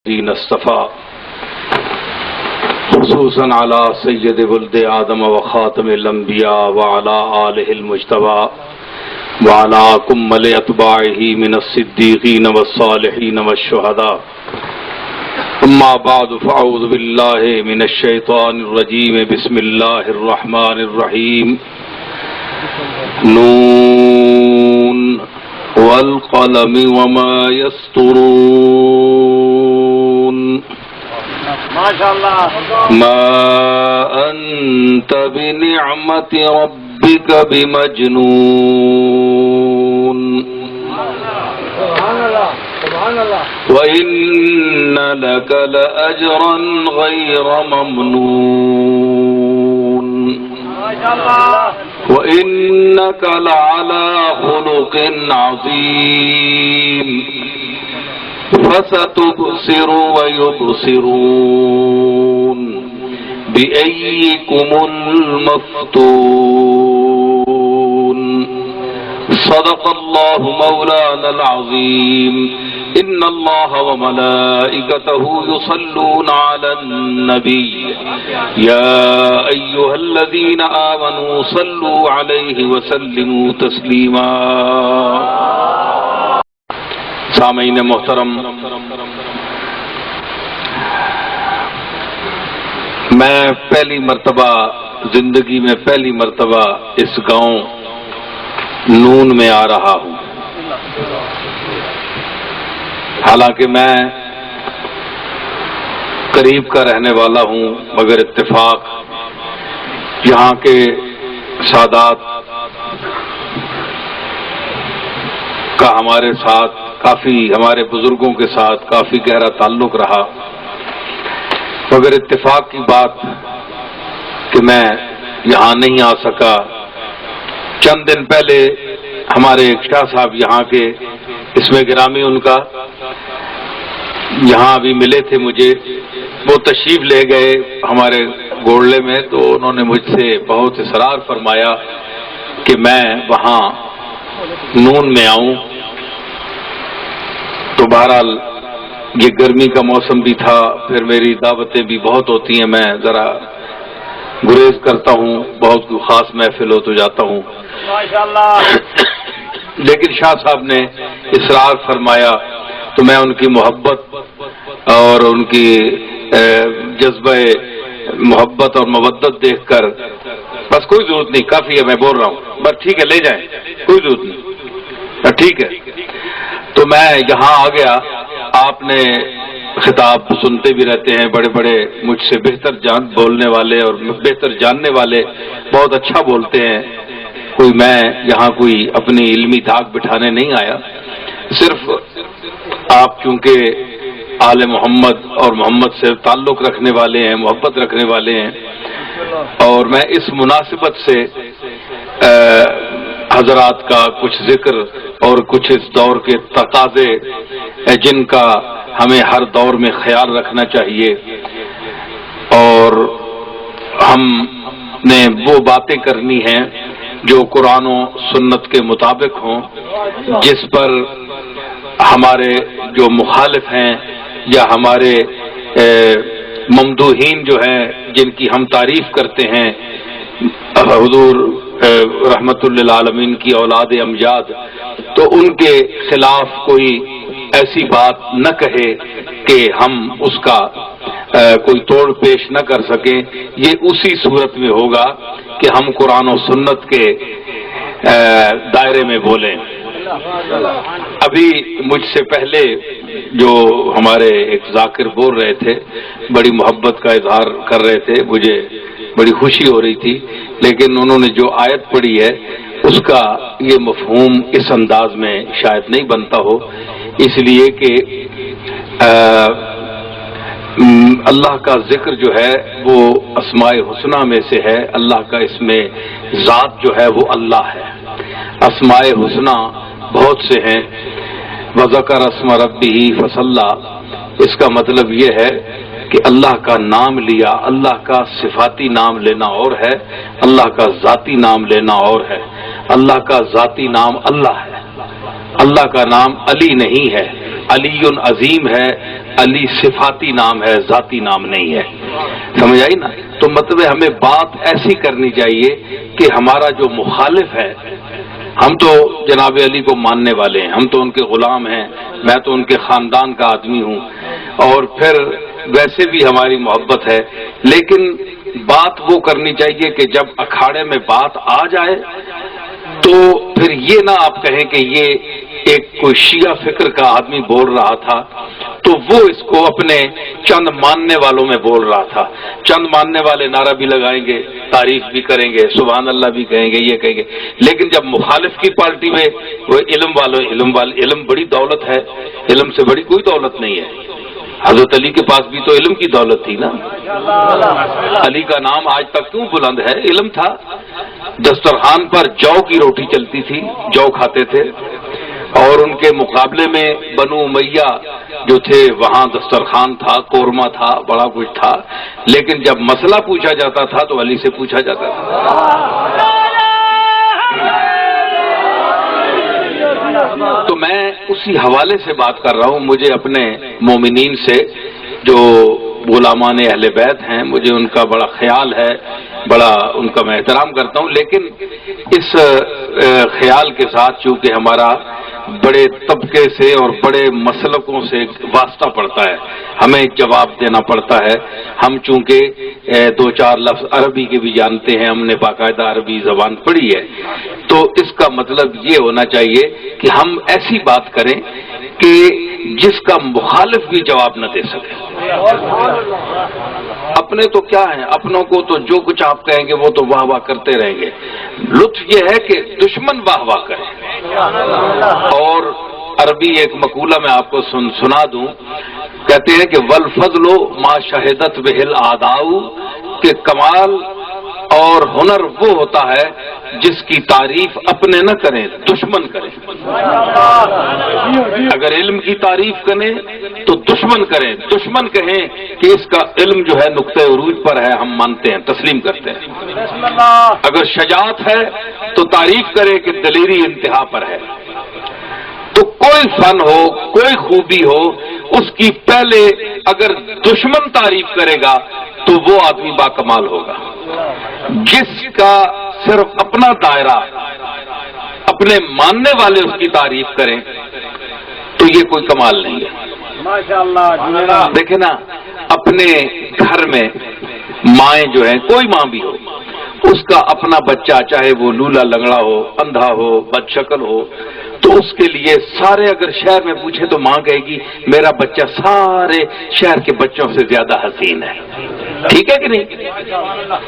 الذين اصطفى خصوصا على سيد ولد آدم وخاتم الأنبياء وعلى آله المجتبى وعلى كمل أتباعه من الصديقين والصالحين والشهداء. أما بعد فأعوذ بالله من الشيطان الرجيم. بسم الله الرحمن الرحيم. نون والقلم وما يسطرون. ما شاء الله. ما أنت بنعمة ربك بمجنون. سبحان الله سبحان الله. وإن لك لأجرا غير ممنون. ما شاء الله. وإنك لعلى خلق عظيم. فستبصر ويبصرون بأيكم المفتون. صدق الله مولانا العظيم. إن الله وملائكته يصلون على النبي يا أيها الذين آمنوا صلوا عليه وسلموا تسليما. سامعین محترم، میں پہلی مرتبہ زندگی میں پہلی مرتبہ اس گاؤں نون میں آ رہا ہوں. حالانکہ میں قریب کا رہنے والا ہوں، مگر اتفاق یہاں کے سادات کا ہمارے ساتھ کافی، ہمارے بزرگوں کے ساتھ کافی گہرا تعلق رہا، مگر اتفاق کی بات کہ میں یہاں نہیں آ سکا. چند دن پہلے ہمارے ایک شاہ صاحب یہاں کے، اس میں گرامی ان کا، یہاں ابھی ملے تھے مجھے. وہ تشریف لے گئے ہمارے گوڑلے میں، تو انہوں نے مجھ سے بہت اصرار فرمایا کہ میں وہاں نون میں آؤں. تو بہرحال یہ گرمی کا موسم بھی تھا، پھر میری دعوتیں بھی بہت ہوتی ہیں، میں ذرا گریز کرتا ہوں، بہت کوئی خاص محفل ہو تو جاتا ہوں. ماشاءاللہ. لیکن شاہ صاحب نے اصرار فرمایا تو میں ان کی محبت اور ان کی جذبہ محبت اور مودت دیکھ کر، بس کوئی ضرورت نہیں، کافی ہے، میں بول رہا ہوں، بس ٹھیک ہے لے جائیں، کوئی ضرورت نہیں، ٹھیک ہے. تو میں یہاں آ گیا. آپ نے خطاب سنتے بھی رہتے ہیں، بڑے بڑے مجھ سے بہتر بولنے والے اور بہتر جاننے والے بہت اچھا بولتے ہیں. کوئی میں یہاں کوئی اپنی علمی دھاک بٹھانے نہیں آیا، صرف آپ چونکہ آل محمد اور محمد سے تعلق رکھنے والے ہیں، محبت رکھنے والے ہیں، اور میں اس مناسبت سے حضرات کا کچھ ذکر اور کچھ اس دور کے تقاضے جن کا ہمیں ہر دور میں خیال رکھنا چاہیے، اور ہم نے وہ باتیں کرنی ہیں جو قرآن و سنت کے مطابق ہوں، جس پر ہمارے جو مخالف ہیں یا ہمارے ممدوحین جو ہیں، جن کی ہم تعریف کرتے ہیں، حضور رحمت للعالمین کی اولاد امجاد، تو ان کے خلاف کوئی ایسی بات نہ کہے کہ ہم اس کا کوئی توڑ پیش نہ کر سکیں. یہ اسی صورت میں ہوگا کہ ہم قرآن و سنت کے دائرے میں بولیں. ابھی مجھ سے پہلے جو ہمارے ایک ذاکر بول رہے تھے، بڑی محبت کا اظہار کر رہے تھے، مجھے بڑی خوشی ہو رہی تھی، لیکن انہوں نے جو آیت پڑھی ہے اس کا یہ مفہوم اس انداز میں شاید نہیں بنتا ہو، اس لیے کہ اللہ کا ذکر جو ہے وہ اسماء حسنہ میں سے ہے. اللہ کا اس میں ذات جو ہے وہ اللہ ہے. اسماء حسنہ بہت سے ہیں. وذکر اسم ربہ فصلی، اس کا مطلب یہ ہے کہ اللہ کا نام لیا. اللہ کا صفاتی نام لینا اور ہے، اللہ کا ذاتی نام لینا اور ہے. اللہ کا ذاتی نام اللہ ہے، اللہ کا نام علی نہیں ہے. علی عظیم ہے، علی صفاتی نام ہے، ذاتی نام نہیں ہے. سمجھ آئی نا؟ تو مطلب ہمیں بات ایسی کرنی چاہیے کہ ہمارا جو مخالف ہے، ہم تو جناب علی کو ماننے والے ہیں، ہم تو ان کے غلام ہیں، میں تو ان کے خاندان کا آدمی ہوں، اور پھر ویسے بھی ہماری محبت ہے. لیکن بات وہ کرنی چاہیے کہ جب اکھاڑے میں بات آ جائے تو پھر یہ نہ آپ کہیں کہ یہ ایک کوئی شیعہ فکر کا آدمی بول رہا تھا تو وہ اس کو اپنے چند ماننے والوں میں بول رہا تھا. چند ماننے والے نعرہ بھی لگائیں گے، تعریف بھی کریں گے، سبحان اللہ بھی کہیں گے، یہ کہیں گے. لیکن جب مخالف کی پارٹی میں وہ علم بڑی دولت ہے، علم سے بڑی کوئی دولت نہیں ہے. حضرت علی کے پاس بھی تو علم کی دولت تھی نا. علی کا نام آج تک کیوں بلند ہے؟ علم تھا. دسترخوان پر جو کی روٹی چلتی تھی، جو کھاتے تھے، اور ان کے مقابلے میں بنو امیہ جو تھے وہاں دسترخوان تھا، قورمہ تھا، بڑا کچھ تھا. لیکن جب مسئلہ پوچھا جاتا تھا تو علی سے پوچھا جاتا تھا. تو میں اسی حوالے سے بات کر رہا ہوں. مجھے اپنے مومنین سے جو غلامان اہل بیت ہیں، مجھے ان کا بڑا خیال ہے، بڑا ان کا میں احترام کرتا ہوں. لیکن اس خیال کے ساتھ چونکہ ہمارا بڑے طبقے سے اور بڑے مسلکوں سے واسطہ پڑتا ہے، ہمیں جواب دینا پڑتا ہے. ہم چونکہ دو چار لفظ عربی کے بھی جانتے ہیں، ہم نے باقاعدہ عربی زبان پڑھی ہے، تو اس کا مطلب یہ ہونا چاہیے کہ ہم ایسی بات کریں کہ جس کا مخالف بھی جواب نہ دے سکے. اپنے تو کیا ہیں، اپنوں کو تو جو کچھ آپ کہیں گے وہ تو واہ واہ کرتے رہیں گے. لطف یہ ہے کہ دشمن واہ واہ کرے. اور عربی ایک مقولہ میں آپ کو سنا دوں، کہتے ہیں کہ والفضل ما شہدت بہ الاعداء، کہ کمال اور ہنر وہ ہوتا ہے جس کی تعریف اپنے نہ کریں، دشمن کریں. اگر علم کی تعریف کریں تو دشمن کریں، دشمن کہیں کہ اس کا علم جو ہے نقطۂ عروج پر ہے، ہم مانتے ہیں، تسلیم کرتے ہیں. اگر شجاعت ہے تو تعریف کریں کہ دلیری انتہا پر ہے. تو کوئی فن ہو، کوئی خوبی ہو، اس کی پہلے اگر دشمن تعریف کرے گا تو وہ آدمی با کمال ہوگا. جس کا صرف اپنا دائرہ، اپنے ماننے والے اس کی تعریف کریں تو یہ کوئی کمال نہیں ہے. ماشاءاللہ. دیکھیں نا، اپنے گھر میں مائیں جو ہیں، کوئی ماں بھی ہو، اس کا اپنا بچہ چاہے وہ لولا لنگڑا ہو، اندھا ہو، بد شکل ہو، تو اس کے لیے سارے اگر شہر میں پوچھے تو ماں کہے گی میرا بچہ سارے شہر کے بچوں سے زیادہ حسین ہے. ٹھیک ہے کہ نہیں؟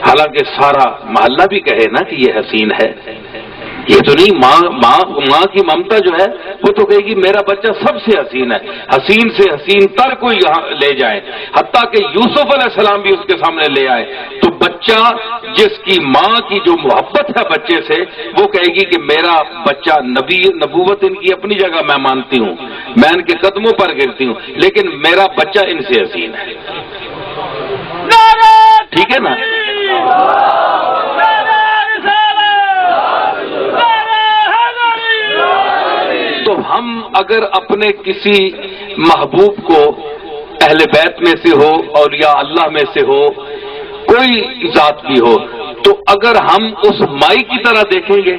حالانکہ سارا محلہ بھی کہے نا کہ یہ حسین ہے. یہ تو نہیں، ماں کی ممتا جو ہے وہ تو کہے گی میرا بچہ سب سے حسین ہے، حسین سے حسین تر کو یہاں لے جائیں، حتیٰ کہ یوسف علیہ السلام بھی اس کے سامنے لے آئے تو بچہ جس کی ماں کی جو محبت ہے بچے سے، وہ کہے گی کہ میرا بچہ نبوت ان کی اپنی جگہ میں مانتی ہوں، میں ان کے قدموں پر گرتی ہوں، لیکن میرا بچہ ان سے حسین ہے. ٹھیک ہے نا؟ تو ہم اگر اپنے کسی محبوب کو اہل بیت میں سے ہو، اولیاء اللہ میں سے ہو، کوئی ذات بھی ہو، تو اگر ہم اس مائی کی طرح دیکھیں گے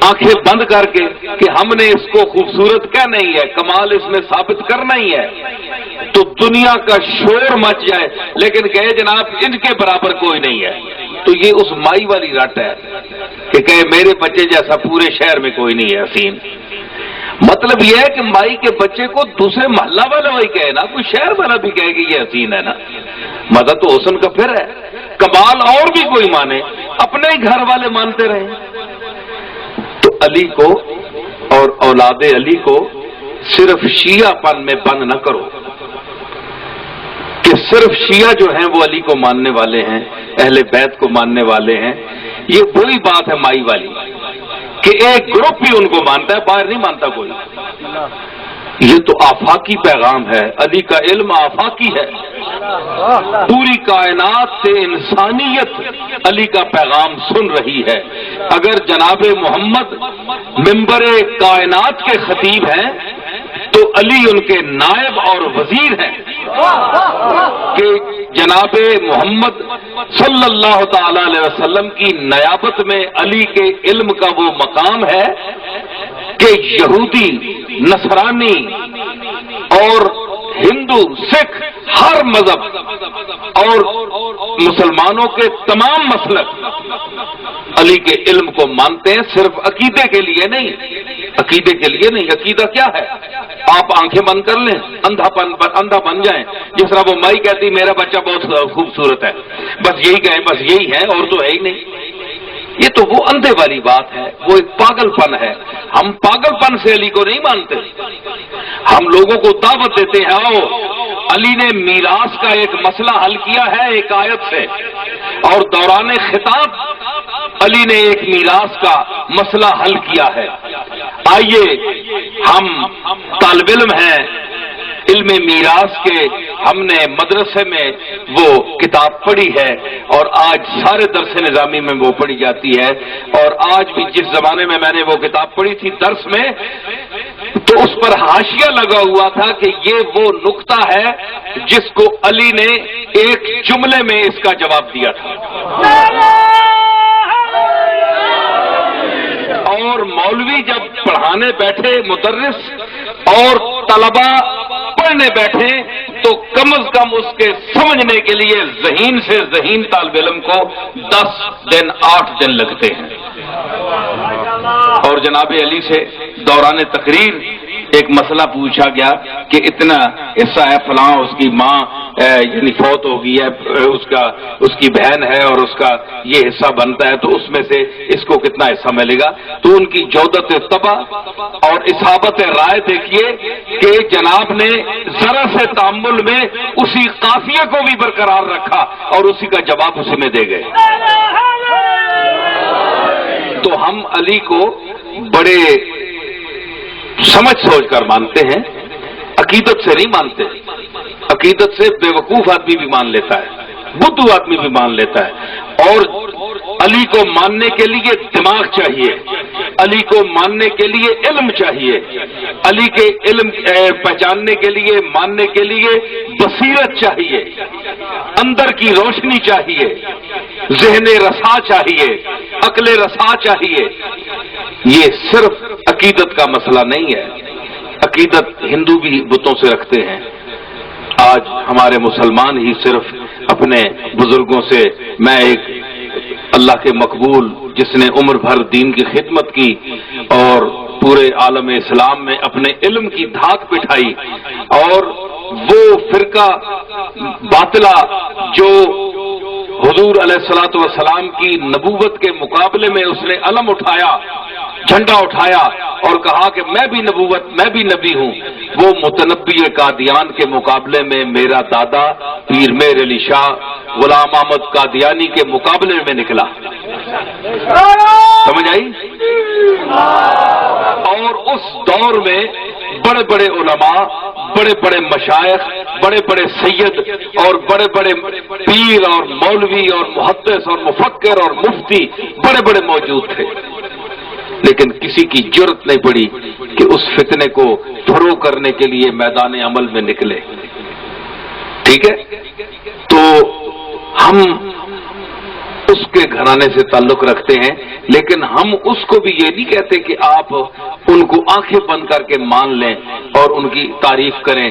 آنکھیں بند کر کے کہ ہم نے اس کو خوبصورت کہنا ہی ہے، کمال اس میں ثابت کرنا ہی ہے، تو دنیا کا شور مچ جائے لیکن کہے جناب ان کے برابر کوئی نہیں ہے، تو یہ اس مائی والی رٹ ہے کہ کہے میرے بچے جیسا پورے شہر میں کوئی نہیں ہے حسین. مطلب یہ ہے کہ مائی کے بچے کو دوسرے محلہ والا وہی کہے نا، کوئی شہر والا بھی کہے کہ یہ حسین ہے نا. مدد تو حسن کا پھر ہے، کمال اور بھی کوئی مانے، اپنے ہی گھر والے مانتے رہیں. تو علی کو اور اولاد علی کو صرف شیعہ پن میں بند نہ کرو کہ صرف شیعہ جو ہیں وہ علی کو ماننے والے ہیں، اہل بیت کو ماننے والے ہیں. یہ وہی بات ہے مائی والی کہ ایک گروپ ہی ان کو مانتا ہے، باہر نہیں مانتا کوئی. یہ تو آفاقی پیغام ہے، علی کا علم آفاقی ہے. پوری کائنات سے انسانیت علی کا پیغام سن رہی ہے. اگر جناب محمد ممبر کائنات کے خطیب ہیں تو علی ان کے نائب اور وزیر ہیں کہ جناب محمد صلی اللہ تعالی علیہ وسلم کی نیابت میں علی کے علم کا وہ مقام ہے کہ یہودی، نصرانی اور ہندو، سکھ، ہر مذہب اور مسلمانوں کے تمام مسلک علی کے علم کو مانتے ہیں، صرف عقیدے کے لیے نہیں، عقیدے کے لیے نہیں۔ عقیدہ کیا ہے؟ آپ آنکھیں بند کر لیں، اندھا بن جائیں، جس طرح وہ مائی کہتی میرا بچہ بہت خوبصورت ہے، بس یہی کہیں، بس یہی ہے اور تو ہے ہی نہیں۔ یہ تو وہ اندھے والی بات ہے، وہ ایک پاگل پن ہے۔ ہم پاگل پن سے علی کو نہیں مانتے، ہم لوگوں کو دعوت دیتے ہیں، آؤ علی نے میراث کا ایک مسئلہ حل کیا ہے ایک آیت سے، اور دوران خطاب علی نے ایک میراث کا مسئلہ حل کیا ہے۔ آئیے، ہم طالب علم ہیں علم میراث کے، ہم نے مدرسے میں وہ کتاب پڑھی ہے اور آج سارے درس نظامی میں وہ پڑھی جاتی ہے، اور آج بھی جس زمانے میں میں نے وہ کتاب پڑھی تھی درس میں، تو اس پر حاشیہ لگا ہوا تھا کہ یہ وہ نقطہ ہے جس کو علی نے ایک جملے میں اس کا جواب دیا تھا۔ اور مولوی جب پڑھانے بیٹھے، مدرس اور طلبہ پڑھنے بیٹھے، تو کم از کم اس کے سمجھنے کے لیے ذہین سے ذہین طالب علم کو 10 دن 8 دن لگتے ہیں۔ اور جناب علی سے دوران تقریر ایک مسئلہ پوچھا گیا کہ اتنا حصہ ہے فلاں، اس کی ماں یعنی فوت ہو گئی ہے، اس کی بہن ہے اور اس کا یہ حصہ بنتا ہے، تو اس میں سے اس کو کتنا حصہ ملے گا؟ تو ان کی جودت طبع اور اصابت رائے دیکھیے کہ جناب نے ذرا سے تامل میں اسی قافیے کو بھی برقرار رکھا اور اسی کا جواب اسی میں دے گئے۔ تو ہم علی کو بڑے سمجھ سوچ کر مانتے ہیں، عقیدت سے نہیں مانتے۔ عقیدت سے بے وقوف آدمی بھی مان لیتا ہے، بدھو آدمی بھی مان لیتا ہے۔ اور علی کو ماننے کے لیے دماغ چاہیے، علی کو ماننے کے لیے علم چاہیے، علی کے علم پہچاننے کے لیے، ماننے کے لیے بصیرت چاہیے، اندر کی روشنی چاہیے، ذہن رسا چاہیے، عقل رسا چاہیے۔ یہ صرف عقیدت کا مسئلہ نہیں ہے۔ عقیدت ہندو بھی بتوں سے رکھتے ہیں، آج ہمارے مسلمان ہی صرف اپنے بزرگوں سے، میں ایک اللہ کے مقبول جس نے عمر بھر دین کی خدمت کی اور پورے عالم اسلام میں اپنے علم کی دھاک بٹھائی، اور وہ فرقہ باطلہ جو حضور علیہ الصلوۃ والسلام کی نبوت کے مقابلے میں اس نے علم اٹھایا، جھنڈا اٹھایا اور کہا کہ میں بھی نبوت، میں بھی نبی ہوں، وہ متنبی قادیان کے مقابلے میں میرا دادا پیر میر علی شاہ غلام احمد قادیانی کے مقابلے میں نکلا۔ سمجھ آئی؟ اور اس دور میں بڑے بڑے علماء، بڑے بڑے مشائخ، بڑے بڑے سید اور بڑے بڑے پیر اور مولوی اور محدث اور مفکر اور مفتی بڑے بڑے موجود تھے، لیکن کسی کی جرأت نہیں پڑی کہ اس فتنے کو فروغ کرنے کے لیے میدان عمل میں نکلے۔ ٹھیک ہے، تو ہم اس کے گھرانے سے تعلق رکھتے ہیں، لیکن ہم اس کو بھی یہ نہیں کہتے کہ آپ ان کو آنکھیں بند کر کے مان لیں اور ان کی تعریف کریں۔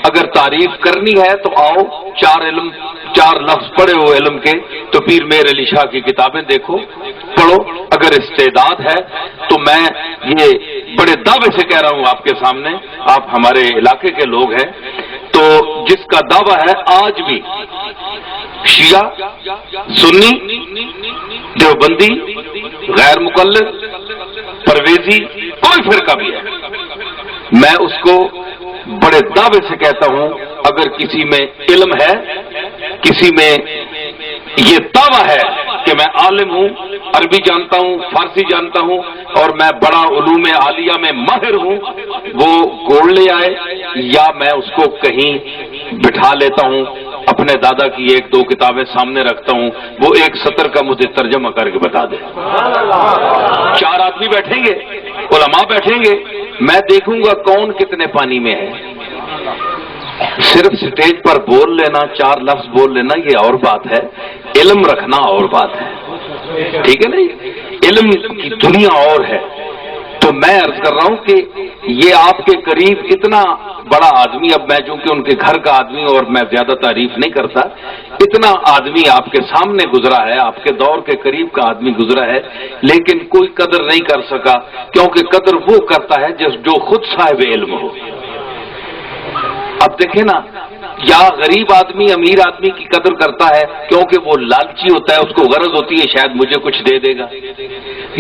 اگر تعریف کرنی ہے تو آؤ، 4 لفظ پڑھے ہو علم کے تو پیر میر علی شاہ کی کتابیں دیکھو، پڑھو۔ اگر استعداد ہے تو میں یہ بڑے دعوے سے کہہ رہا ہوں آپ کے سامنے، آپ ہمارے علاقے کے لوگ ہیں، تو جس کا دعویٰ ہے آج بھی شیعہ، سنی، دیوبندی، غیر مقلد، پرویزی، کوئی فرقہ بھی ہے، میں اس کو بڑے دعوے سے کہتا ہوں، اگر کسی میں علم ہے، کسی میں یہ دعویٰ ہے کہ میں عالم ہوں، عربی جانتا ہوں، فارسی جانتا ہوں اور میں بڑا علوم عالیہ میں ماہر ہوں، وہ گوڑ لے آئے یا میں اس کو کہیں بٹھا لیتا ہوں، اپنے دادا کی 1-2 کتابیں سامنے رکھتا ہوں، وہ 1 سطر کا مجھے ترجمہ کر کے بتا دے۔ 4 آدمی بیٹھیں گے، علماء بیٹھیں گے، میں دیکھوں گا کون کتنے پانی میں ہے۔ صرف سٹیج پر بول لینا، 4 لفظ بول لینا یہ اور بات ہے، علم رکھنا اور بات ہے، ٹھیک ہے نا؟ علم کی دنیا اور ہے۔ تو میں عرض کر رہا ہوں کہ یہ آپ کے قریب اتنا بڑا آدمی، اب میں چونکہ ان کے گھر کا آدمی اور میں زیادہ تعریف نہیں کرتا، اتنا آدمی آپ کے سامنے گزرا ہے، آپ کے دور کے قریب کا آدمی گزرا ہے، لیکن کوئی قدر نہیں کر سکا، کیونکہ قدر وہ کرتا ہے جو خود صاحب علم ہو۔ اب دیکھیں نا، یا غریب آدمی امیر آدمی کی قدر کرتا ہے کیونکہ وہ لالچی ہوتا ہے، اس کو غرض ہوتی ہے شاید مجھے کچھ دے دے گا،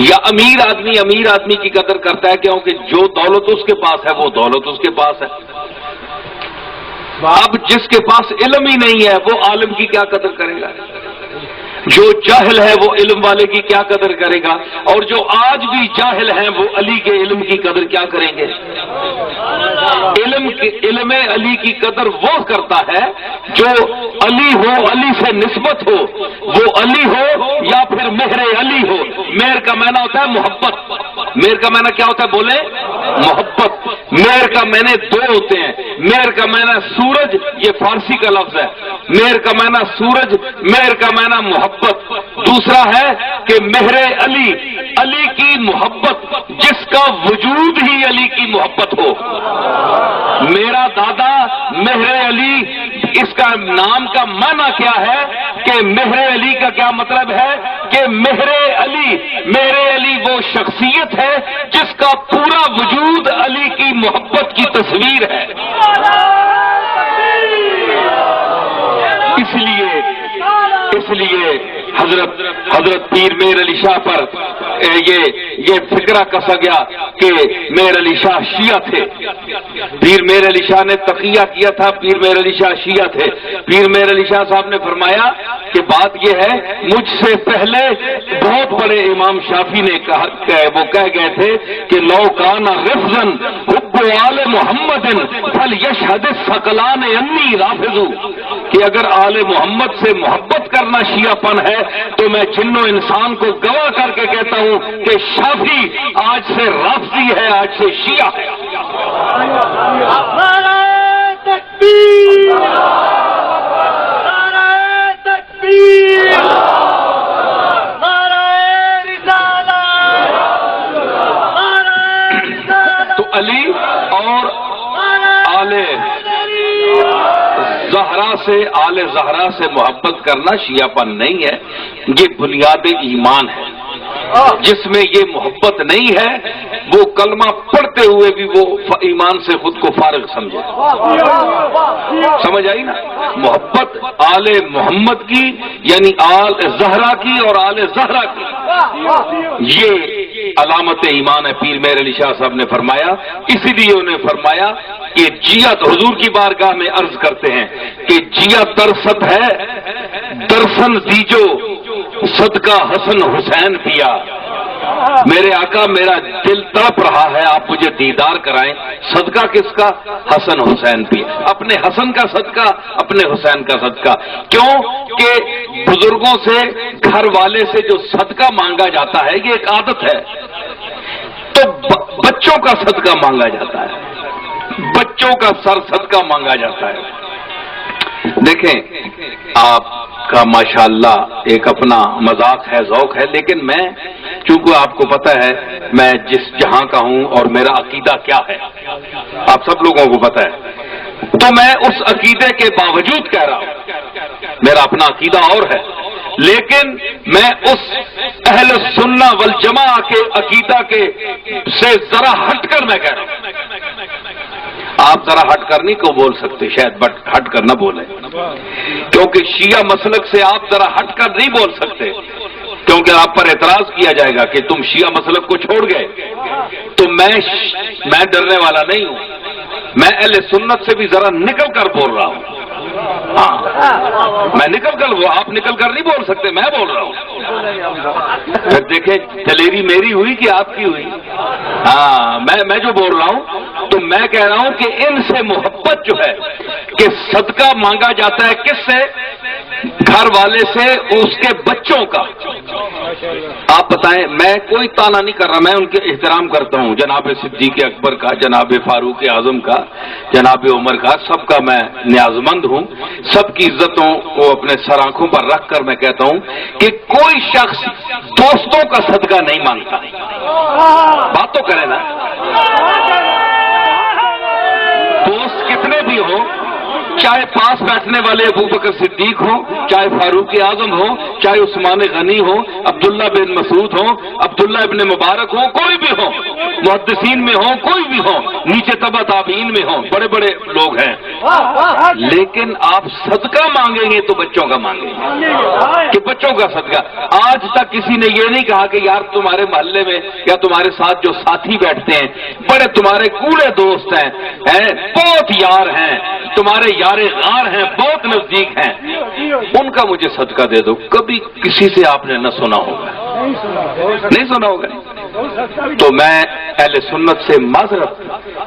یا امیر آدمی کی قدر کرتا ہے کیونکہ جو دولت اس کے پاس ہے وہ دولت اس کے پاس ہے۔ اب جس کے پاس علم ہی نہیں ہے وہ عالم کی کیا قدر کرے گا؟ جو جاہل ہے وہ علم والے کی کیا قدر کرے گا؟ اور جو آج بھی جاہل ہیں وہ علی کے علم کی قدر کیا کریں گے؟ علم علی کی قدر وہ کرتا ہے جو علی ہو، علی سے نسبت ہو، وہ علی ہو یا پھر مہر علی ہو۔ مہر کا معنی ہوتا ہے محبت، مہر کا معنی کیا ہوتا ہے بولے؟ محبت۔ مہر کا معنی 2 ہوتے ہیں، مہر کا معنی سورج، یہ فارسی کا لفظ ہے، مہر کا معنی سورج، مہر کا معنی محبت۔ دوسرا ہے کہ مہر علی، علی کی محبت، جس کا وجود ہی علی کی محبت ہو۔ میرا دادا مہر علی، اس کا نام کا معنی کیا ہے کہ مہر علی کا کیا مطلب ہے کہ مہر علی وہ شخصیت ہے جس کا پورا وجود علی کی محبت کی تصویر ہے۔ اس لیے حضرت پیر میر علی شاہ پر یہ فکرہ کسا گیا کہ میر علی شاہ شیعہ تھے۔ پیر میر علی شاہ نے تقیہ کیا تھا، پیر میر علی شاہ شیعہ تھے۔ پیر میر علی شاہ صاحب نے فرمایا کہ بات یہ ہے، مجھ سے پہلے بہت بڑے امام شافعی نے وہ کہہ گئے تھے کہ لو کان رفضن حب آل محمد فلیشہد الثقلان انی رافض، کہ اگر آل محمد سے محبت کرنا شیعہ پن ہے تو میں جن و انسان کو گواہ کر کے کہتا ہوں کہ شافعی آج سے رافضی ہے، آج سے شیعہ ہے۔ نعرہ تکبیر، نعرہ تکبیر، نعرہ رسالت، نعرہ رسالت۔ تو علی اور آل زہرا سے محبت کرنا شیعہ پن نہیں ہے، یہ بنیاد ایمان ہے۔ جس میں یہ محبت نہیں ہے وہ کلمہ پڑھتے ہوئے بھی وہ ایمان سے خود کو فارغ سمجھے۔ سمجھ آئی نا؟ محبت آل محمد کی یعنی آل زہرا کی اور آل زہرا کی، یہ علامت ایمان ہے، پیر میر علی شاہ صاحب نے فرمایا۔ اسی لیے انہیں فرمایا کہ جیا حضور کی بارگاہ میں عرض کرتے ہیں کہ جیا درست ہے درسن دیجو صدقہ حسن حسین پیا۔ میرے آقا میرا دل تڑپ رہا ہے، آپ مجھے دیدار کرائیں۔ صدقہ کس کا؟ حسن حسین پیا، اپنے حسن کا صدقہ، اپنے حسین کا صدقہ۔ کیوں کہ بزرگوں سے، گھر والے سے جو صدقہ مانگا جاتا ہے یہ ایک عادت ہے، تو بچوں کا صدقہ مانگا جاتا ہے، بچوں کا سر صدقہ مانگا جاتا ہے۔ دیکھیں آپ کا ماشاءاللہ ایک اپنا مذاق ہے، ذوق ہے، لیکن میں چونکہ آپ کو پتہ ہے میں جس جہاں کا ہوں اور میرا عقیدہ کیا ہے، آپ سب لوگوں کو پتہ ہے، تو میں اس عقیدے کے باوجود کہہ رہا ہوں، میرا اپنا عقیدہ اور ہے، لیکن میں اس اہل سنہ والجماع کے عقیدہ کے سے ذرا ہٹ کر میں کہہ رہا ہوں۔ آپ ذرا ہٹ کر نہیں کو بول سکتے شاید، بٹ ہٹ کر نہ بولیں، کیونکہ شیعہ مسلک سے آپ ذرا ہٹ کر نہیں بول سکتے، کیونکہ آپ پر اعتراض کیا جائے گا کہ تم شیعہ مسلک کو چھوڑ گئے۔ تو میں ڈرنے والا نہیں ہوں، میں اہل سنت سے بھی ذرا نکل کر بول رہا ہوں۔ ہاں میں نکل کر، آپ نکل کر نہیں بول سکتے، میں بول رہا ہوں۔ پھر دیکھیں دلیری میری ہوئی کہ آپ کی ہوئی؟ ہاں میں جو بول رہا ہوں تو میں کہہ رہا ہوں کہ ان سے محبت جو ہے کہ صدقہ مانگا جاتا ہے، کس سے؟ گھر والے سے اس کے بچوں کا. آپ بتائیں، میں کوئی تانا نہیں کر رہا، میں ان کے احترام کرتا ہوں، جناب صدیق اکبر کا، جناب فاروق اعظم کا، جناب عمر کا، سب کا میں نیازمند ہوں. سب کی عزتوں کو اپنے سر آنکھوں پر رکھ کر میں کہتا ہوں کہ کوئی شخص دوستوں کا صدقہ نہیں مانگتا. بات تو کرے نا. دوست کتنے بھی ہوں، چاہے پاس بیٹھنے والے ابو بکر صدیق ہوں، چاہے فاروق اعظم ہوں، چاہے عثمان غنی ہوں، عبداللہ بن مسعود ہوں، عبداللہ ابن مبارک ہوں، کوئی بھی ہوں، محدثین میں ہوں، کوئی بھی ہوں، نیچے تبع تابعین میں ہوں، بڑے بڑے لوگ ہیں. لیکن آپ صدقہ مانگیں گے تو بچوں کا مانگیں گے کہ بچوں کا صدقہ. آج تک کسی نے یہ نہیں کہا کہ یار تمہارے محلے میں یا تمہارے ساتھ جو ساتھی بیٹھتے ہیں بڑے تمہارے کوڑے دوست ہیں، بہت یار ہیں، تمہارے یار غار ہیں، بہت نزدیک ہیں، ان کا مجھے صدقہ دے دو. کبھی کسی سے آپ نے نہ سنا ہوگا، نہیں سنا ہوگا. تو میں اہل سنت سے معذرت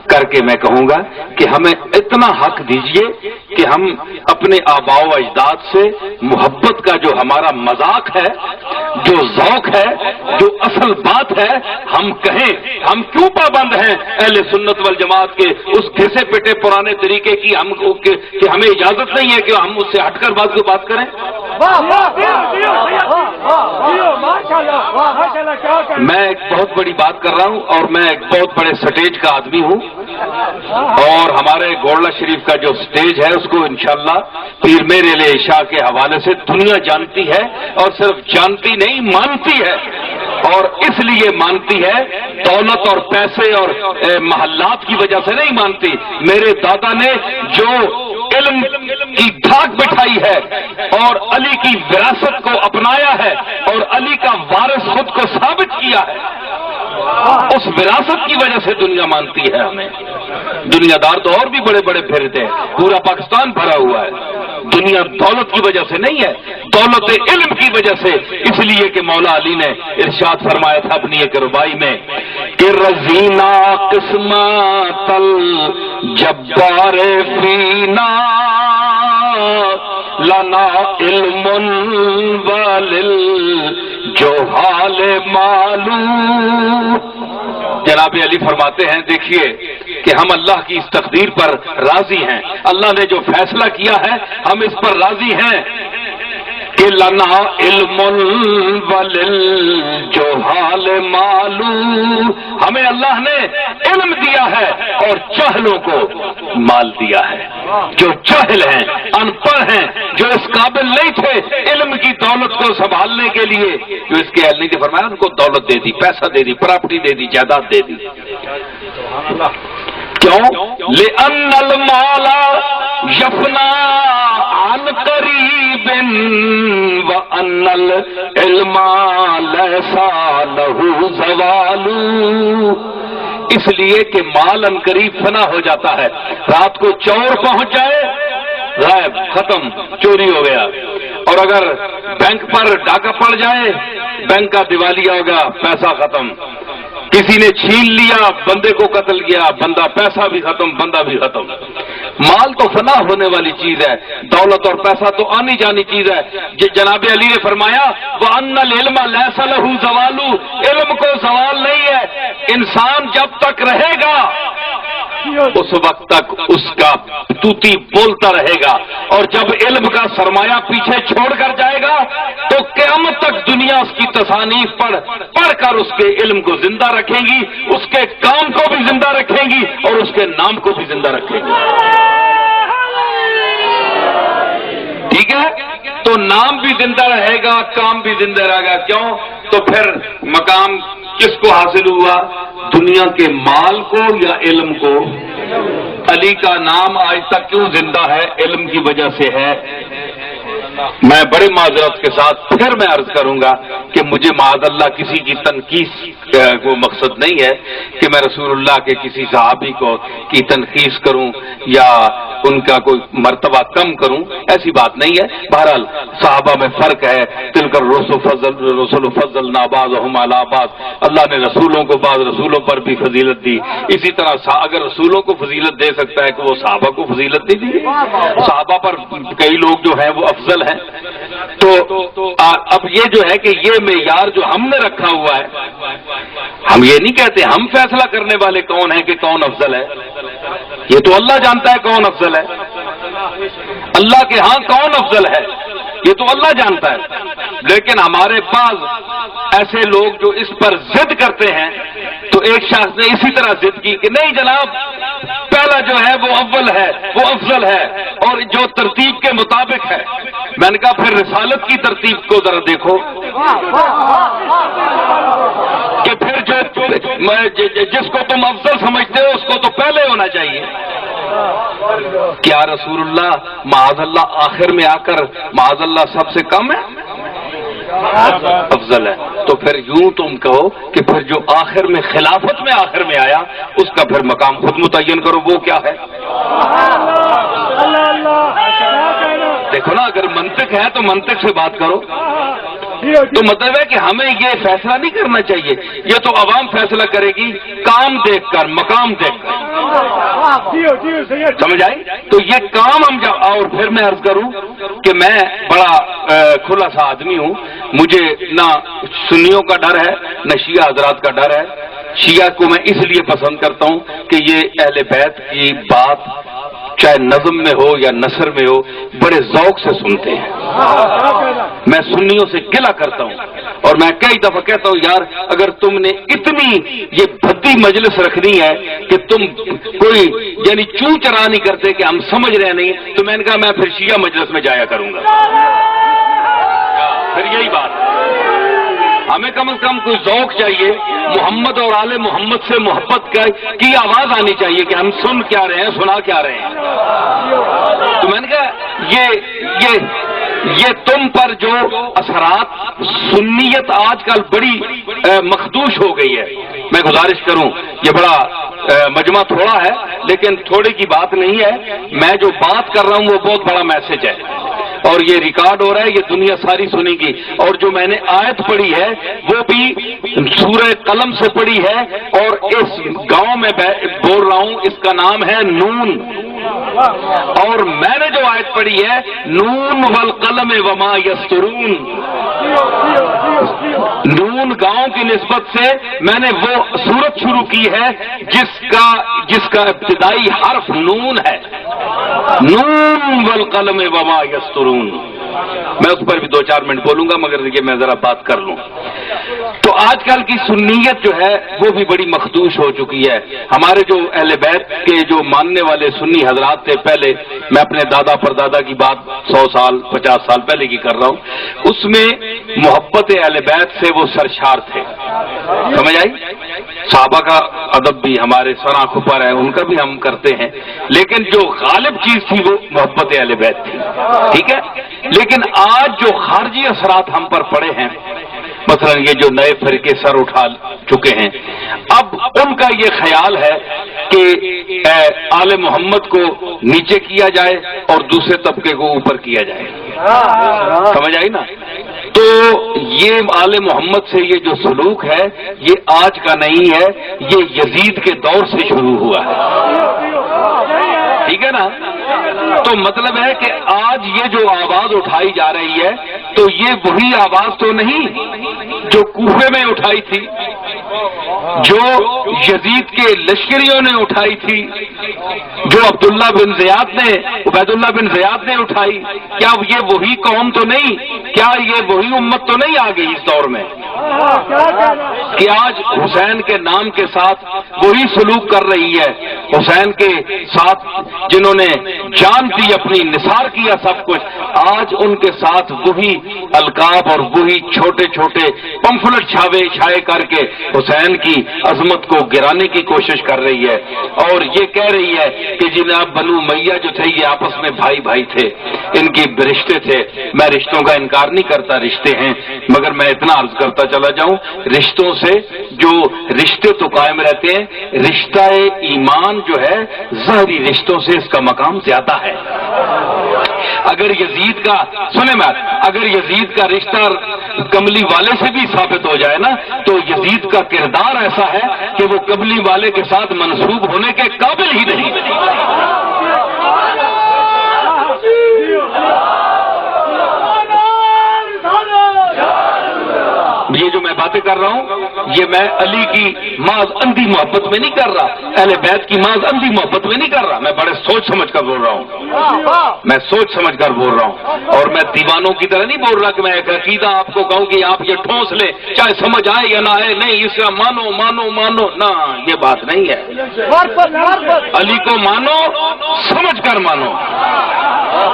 کر کے میں کہوں گا کہ ہمیں اتنا حق دیجئے کہ ہم اپنے آباء و اجداد سے محبت کا جو ہمارا مذاق ہے، جو ذوق ہے، جو اصل بات ہے، ہم کہیں. ہم کیوں پابند ہیں اہل سنت والجماعت کے اس گھسے پٹے پرانے طریقے کی کہ ہمیں اجازت نہیں ہے کہ ہم اس سے ہٹ کر بات کریں. میں ایک بہت بڑی بات کر رہا ہوں اور میں ایک بہت بڑے سٹیج کا آدمی ہوں، اور ہمارے گولڑا شریف کا جو سٹیج ہے اس کو انشاءاللہ پیر میرے لیے عشاء کے حوالے سے دنیا جانتی ہے، اور صرف جانتی نہیں مانتی ہے. اور اس لیے مانتی ہے، دولت اور پیسے اور محلات کی وجہ سے نہیں مانتی. میرے دادا نے جو علم کی دھاک بٹھائی ہے اور علی کی وراثت کو اپنایا ہے اور علی کا وارث خود کو ثابت کیا ہے، اس وراثت کی وجہ سے دنیا مانتی ہے ہمیں. دنیا دار تو اور بھی بڑے بڑے پھرتے ہیں، پورا پاکستان بھرا ہوا ہے. دنیا دولت کی وجہ سے نہیں ہے، دولت علم کی وجہ سے. اس لیے کہ مولا علی نے ارشاد فرمایا تھا اپنی ایک ربائی میں کہ رضینا قسمت الجبار فینا لنا علم وللجہال معلوم. جناب علی فرماتے ہیں دیکھیے کہ ہم اللہ کی اس تقدیر پر راضی ہیں، اللہ نے جو فیصلہ کیا ہے ہم اس پر راضی ہیں کہ لنا علم وللجہال معلوم. ہمیں اللہ نے علم دیا ہے اور جاہلوں کو مال دیا ہے. جو جاہل ہیں، ان پڑھ ہیں، جو اس قابل نہیں تھے علم کی دولت کو سنبھالنے کے لیے، جو اس کے اہل نہیں تھے، فرمایا ان کو دولت دے دی، پیسہ دے دی، پراپرٹی دے دی، جائیداد دے دی. کیوں؟ لِأَنَّ الْمَالَ يَفْنَى عَنْ قَرِيبٍ وَأَنَّ الْعِلْمَ لَيْسَ لَهُ زَوَالُ. اس لیے کہ مال ان قریب فنا ہو جاتا ہے. رات کو چور پہنچ جائے، غائب، ختم، چوری ہو گیا. اور اگر بینک پر ڈاکہ پڑ جائے، بینک کا دیوالیہ ہوگا، پیسہ ختم. کسی نے چھین لیا، بندے کو قتل کیا، بندہ، پیسہ بھی ختم، بندہ بھی ختم. مال تو فنا ہونے والی چیز ہے، دولت اور پیسہ تو آنی جانی چیز ہے. جناب علی نے فرمایا وَأَنَّ الْعِلْمَ لَيْسَ لَهُ زَوَالُ. علم کو زوال نہیں ہے. انسان جب تک رہے گا اس وقت تک اس کا توتی بولتا رہے گا، اور جب علم کا سرمایہ پیچھے چھوڑ کر جائے گا تو قیامت تک دنیا اس کی تصانیف پڑھ کر اس کے علم کو زندہ رکھیں گی، اس کے کام کو بھی زندہ رکھیں گی اور اس کے نام کو بھی زندہ رکھیں گی. ٹھیک ہے؟ تو نام بھی زندہ رہے گا، کام بھی زندہ رہے گا. کیوں؟ تو پھر مقام کس کو حاصل ہوا؟ دنیا کے مال کو یا علم کو؟ علی کا نام آج تک کیوں زندہ ہے؟ علم کی وجہ سے ہے. میں بڑے معذرت کے ساتھ پھر میں عرض کروں گا کہ مجھے معاذ اللہ کسی کی تنقید کو مقصد نہیں ہے کہ میں رسول اللہ کے کسی صحابی کی تنقید کروں یا ان کا کوئی مرتبہ کم کروں، ایسی بات نہیں ہے. بہرحال صحابہ میں فرق ہے. تلکر رسول فضلنا بعضهم علی بعض. اللہ نے رسولوں کو بعض رسولوں پر بھی فضیلت دی. اسی طرح اگر رسولوں کو فضیلت دے سکتا ہے کہ وہ صحابہ کو فضیلت نہیں دی. صحابہ پر کئی لوگ جو ہیں وہ افضل ہے. تو اب یہ جو ہے کہ یہ معیار جو ہم نے رکھا ہوا ہے، ہم یہ نہیں کہتے ہم فیصلہ کرنے والے کون ہیں کہ کون افضل ہے، یہ تو اللہ جانتا ہے کون افضل ہے. اللہ کے ہاں کون افضل ہے یہ تو اللہ جانتا ہے. لیکن ہمارے پاس ایسے لوگ جو اس پر ضد کرتے ہیں، تو ایک شخص نے اسی طرح ضد کی کہ نہیں جناب پہلا جو ہے وہ اول ہے، وہ افضل ہے، اور جو ترتیب کے مطابق ہے. میں نے کہا پھر رسالت کی ترتیب کو ذرا دیکھو کہ پھر جس کو تم افضل سمجھتے ہو اس کو تو پہلے ہونا چاہیے. کیا رسول اللہ معاذ اللہ آخر میں آ کر معاذ اللہ سب سے کم ہے، افضل ہے؟ تو پھر یوں تم کہو کہ پھر جو آخر میں خلافت میں آخر میں آیا اس کا پھر مقام خود متعین کرو، وہ کیا ہے؟ دیکھو نا، اگر منطق ہے تو منطق سے بات کرو. تو مطلب ہے کہ ہمیں یہ فیصلہ نہیں کرنا چاہیے، یہ تو عوام فیصلہ کرے گی کام دیکھ کر، مقام دیکھ کر. سمجھ آئی؟ تو یہ کام ہم اور پھر میں عرض کروں کہ میں بڑا کھلا سا آدمی ہوں، مجھے نہ سنیوں کا ڈر ہے نہ شیعہ حضرات کا ڈر ہے. شیعہ کو میں اس لیے پسند کرتا ہوں کہ یہ اہل بیت کی بات چاہے نظم میں ہو یا نثر میں ہو بڑے ذوق سے سنتے ہیں. میں سنیوں سے گلہ کرتا ہوں اور میں کئی دفعہ کہتا ہوں یار اگر تم نے اتنی یہ بھدی مجلس رکھنی ہے کہ تم کوئی یعنی چوں چرا نہیں کرتے کہ ہم سمجھ رہے نہیں، تو میں نے کہا میں پھر شیعہ مجلس میں جایا کروں گا. پھر یہی بات ہے، ہمیں کم از کم کوئی ذوق چاہیے، محمد اور آل محمد سے محبت کی آواز آنی چاہیے کہ ہم سن کیا رہے ہیں، سنا کیا رہے ہیں. تو میں نے کہا یہ تم پر جو اثرات، سنیت آج کل بڑی مخدوش ہو گئی ہے. میں گزارش کروں، یہ بڑا مجمع تھوڑا ہے لیکن تھوڑے کی بات نہیں ہے، میں جو بات کر رہا ہوں وہ بہت بڑا میسج ہے اور یہ ریکارڈ ہو رہا ہے، یہ دنیا ساری سنے گی. اور جو میں نے آیت پڑھی ہے وہ بھی سورہ قلم سے پڑھی ہے اور اس گاؤں میں بول رہا ہوں، اس کا نام ہے نون. اور میں نے جو آیت پڑھی ہے نون والقلم وما یسطرون، نون گاؤں کی نسبت سے میں نے وہ سورت شروع کی ہے جس کا ابتدائی حرف نون ہے. نون والقلم وما یسطرون. میں اس پر بھی 2-4 منٹ بولوں گا مگر دیکھیے میں ذرا بات کر لوں. تو آج کل کی سنیت جو ہے وہ بھی بڑی مخدوش ہو چکی ہے. ہمارے جو اہل بیت کے جو ماننے والے سنی حضرات تھے پہلے، میں اپنے دادا پردادا کی بات 100 سال 50 سال پہلے کی کر رہا ہوں، اس میں محبت اہل بیت سے وہ سرشار تھے. سمجھ آئی؟ صحابہ کا ادب بھی ہمارے سراں کھپر ہے، ان کا بھی ہم کرتے ہیں، لیکن جو غالب چیز تھی وہ محبت اہل بیت تھی. ٹھیک ہے؟ لیکن آج جو خارجی اثرات ہم پر پڑے ہیں، مثلا یہ جو نئے فرقے سر اٹھا چکے ہیں، اب ان کا یہ خیال ہے کہ آل محمد کو نیچے کیا جائے اور دوسرے طبقے کو اوپر کیا جائے. سمجھ آئی نا؟ تو یہ آل محمد سے یہ جو سلوک ہے یہ آج کا نہیں ہے، یہ یزید کے دور سے شروع ہوا ہے. ٹھیک ہے نا؟ تو مطلب ہے کہ آج یہ جو آواز اٹھائی جا رہی ہے تو یہ وہی آواز تو نہیں جو کوفے میں اٹھائی تھی، جو یزید کے لشکریوں نے اٹھائی تھی، جو عبداللہ بن زیاد نے، عبید اللہ بن زیاد نے اٹھائی. کیا یہ وہی قوم تو نہیں؟ کیا یہ وہی امت تو نہیں آ گئی اس دور میں کہ آج حسین کے نام کے ساتھ وہی سلوک کر رہی ہے؟ حسین کے ساتھ جنہوں نے جان دی، اپنی نثار کیا سب کچھ، آج ان کے ساتھ وہی القاب اور وہی چھوٹے چھوٹے پمفلٹ چھائے کر کے حسین کی عظمت کو گرانے کی کوشش کر رہی ہے. اور یہ کہہ رہی ہے کہ جناب بنو امیہ جو تھے یہ آپس میں بھائی بھائی تھے، ان کی رشتے تھے. میں رشتوں کا انکار نہیں کرتا، رشتے ہیں، مگر میں اتنا عرض کرتا چلا جاؤں رشتوں سے جو رشتے تو قائم رہتے ہیں، رشتہ ایمان جو ہے ظاہری رشتوں سے اس کا مقام زیادہ ہے. اگر یزید کا سنیں میں، اگر یزید کا رشتہ کملی والے سے بھی ثابت ہو جائے نا تو یزید کا کردار ایسا ہے کہ وہ کملی والے کے ساتھ منسوب ہونے کے قابل ہی نہیں. یہ جو میں باتیں کر رہا ہوں یہ میں علی کی محض اندھی محبت میں نہیں کر رہا، اہل بیت کی محض اندھی محبت میں نہیں کر رہا، میں بڑے سوچ سمجھ کر بول رہا ہوں، میں سوچ سمجھ کر بول رہا ہوں، اور میں دیوانوں کی طرح نہیں بول رہا کہ میں ایک عقیدہ آپ کو کہوں کہ آپ یہ ٹھونس لیں چاہے سمجھ آئے یا نہ آئے، نہیں اس کا مانو مانو مانو، نہ یہ بات نہیں ہے۔ علی کو مانو، سمجھ کر مانو،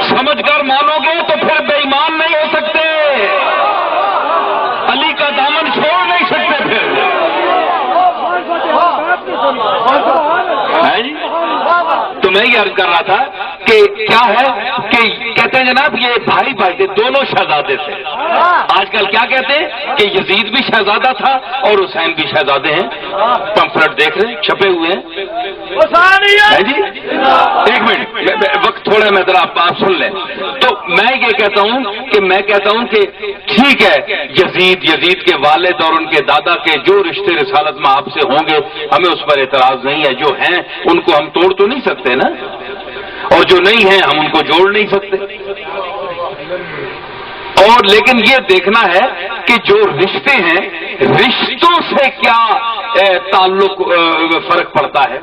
سمجھ کر مانو گے تو پھر بے ایمان نہیں ہو سکتے، علی کا دامن چھوڑ نہیں سکتے پھر۔ تو میں یہ عرض کر رہا تھا کہ کیا ہے کہ کہتے ہیں جناب یہ بھائی بھائی تھے، دونوں شہزادے تھے۔ آج کل کیا کہتے ہیں کہ یزید بھی شہزادہ تھا اور حسین بھی شہزادے ہیں، پمفلٹ دیکھ رہے ہیں چھپے ہوئے ہیں جی۔ ایک منٹ وقت تھوڑا میں ذرا آپ سن لیں۔ تو میں یہ کہتا ہوں کہ ٹھیک ہے یزید کے والد اور ان کے دادا کے جو رشتے رسالت میں آپ سے ہوں گے ہمیں اس پر اعتراض نہیں ہے، جو ہیں ان کو ہم توڑ تو نہیں سکتے نا، اور جو نہیں ہیں ہم ان کو جوڑ نہیں سکتے، اور لیکن یہ دیکھنا ہے کہ جو رشتے ہیں رشتوں سے کیا تعلق فرق پڑتا ہے۔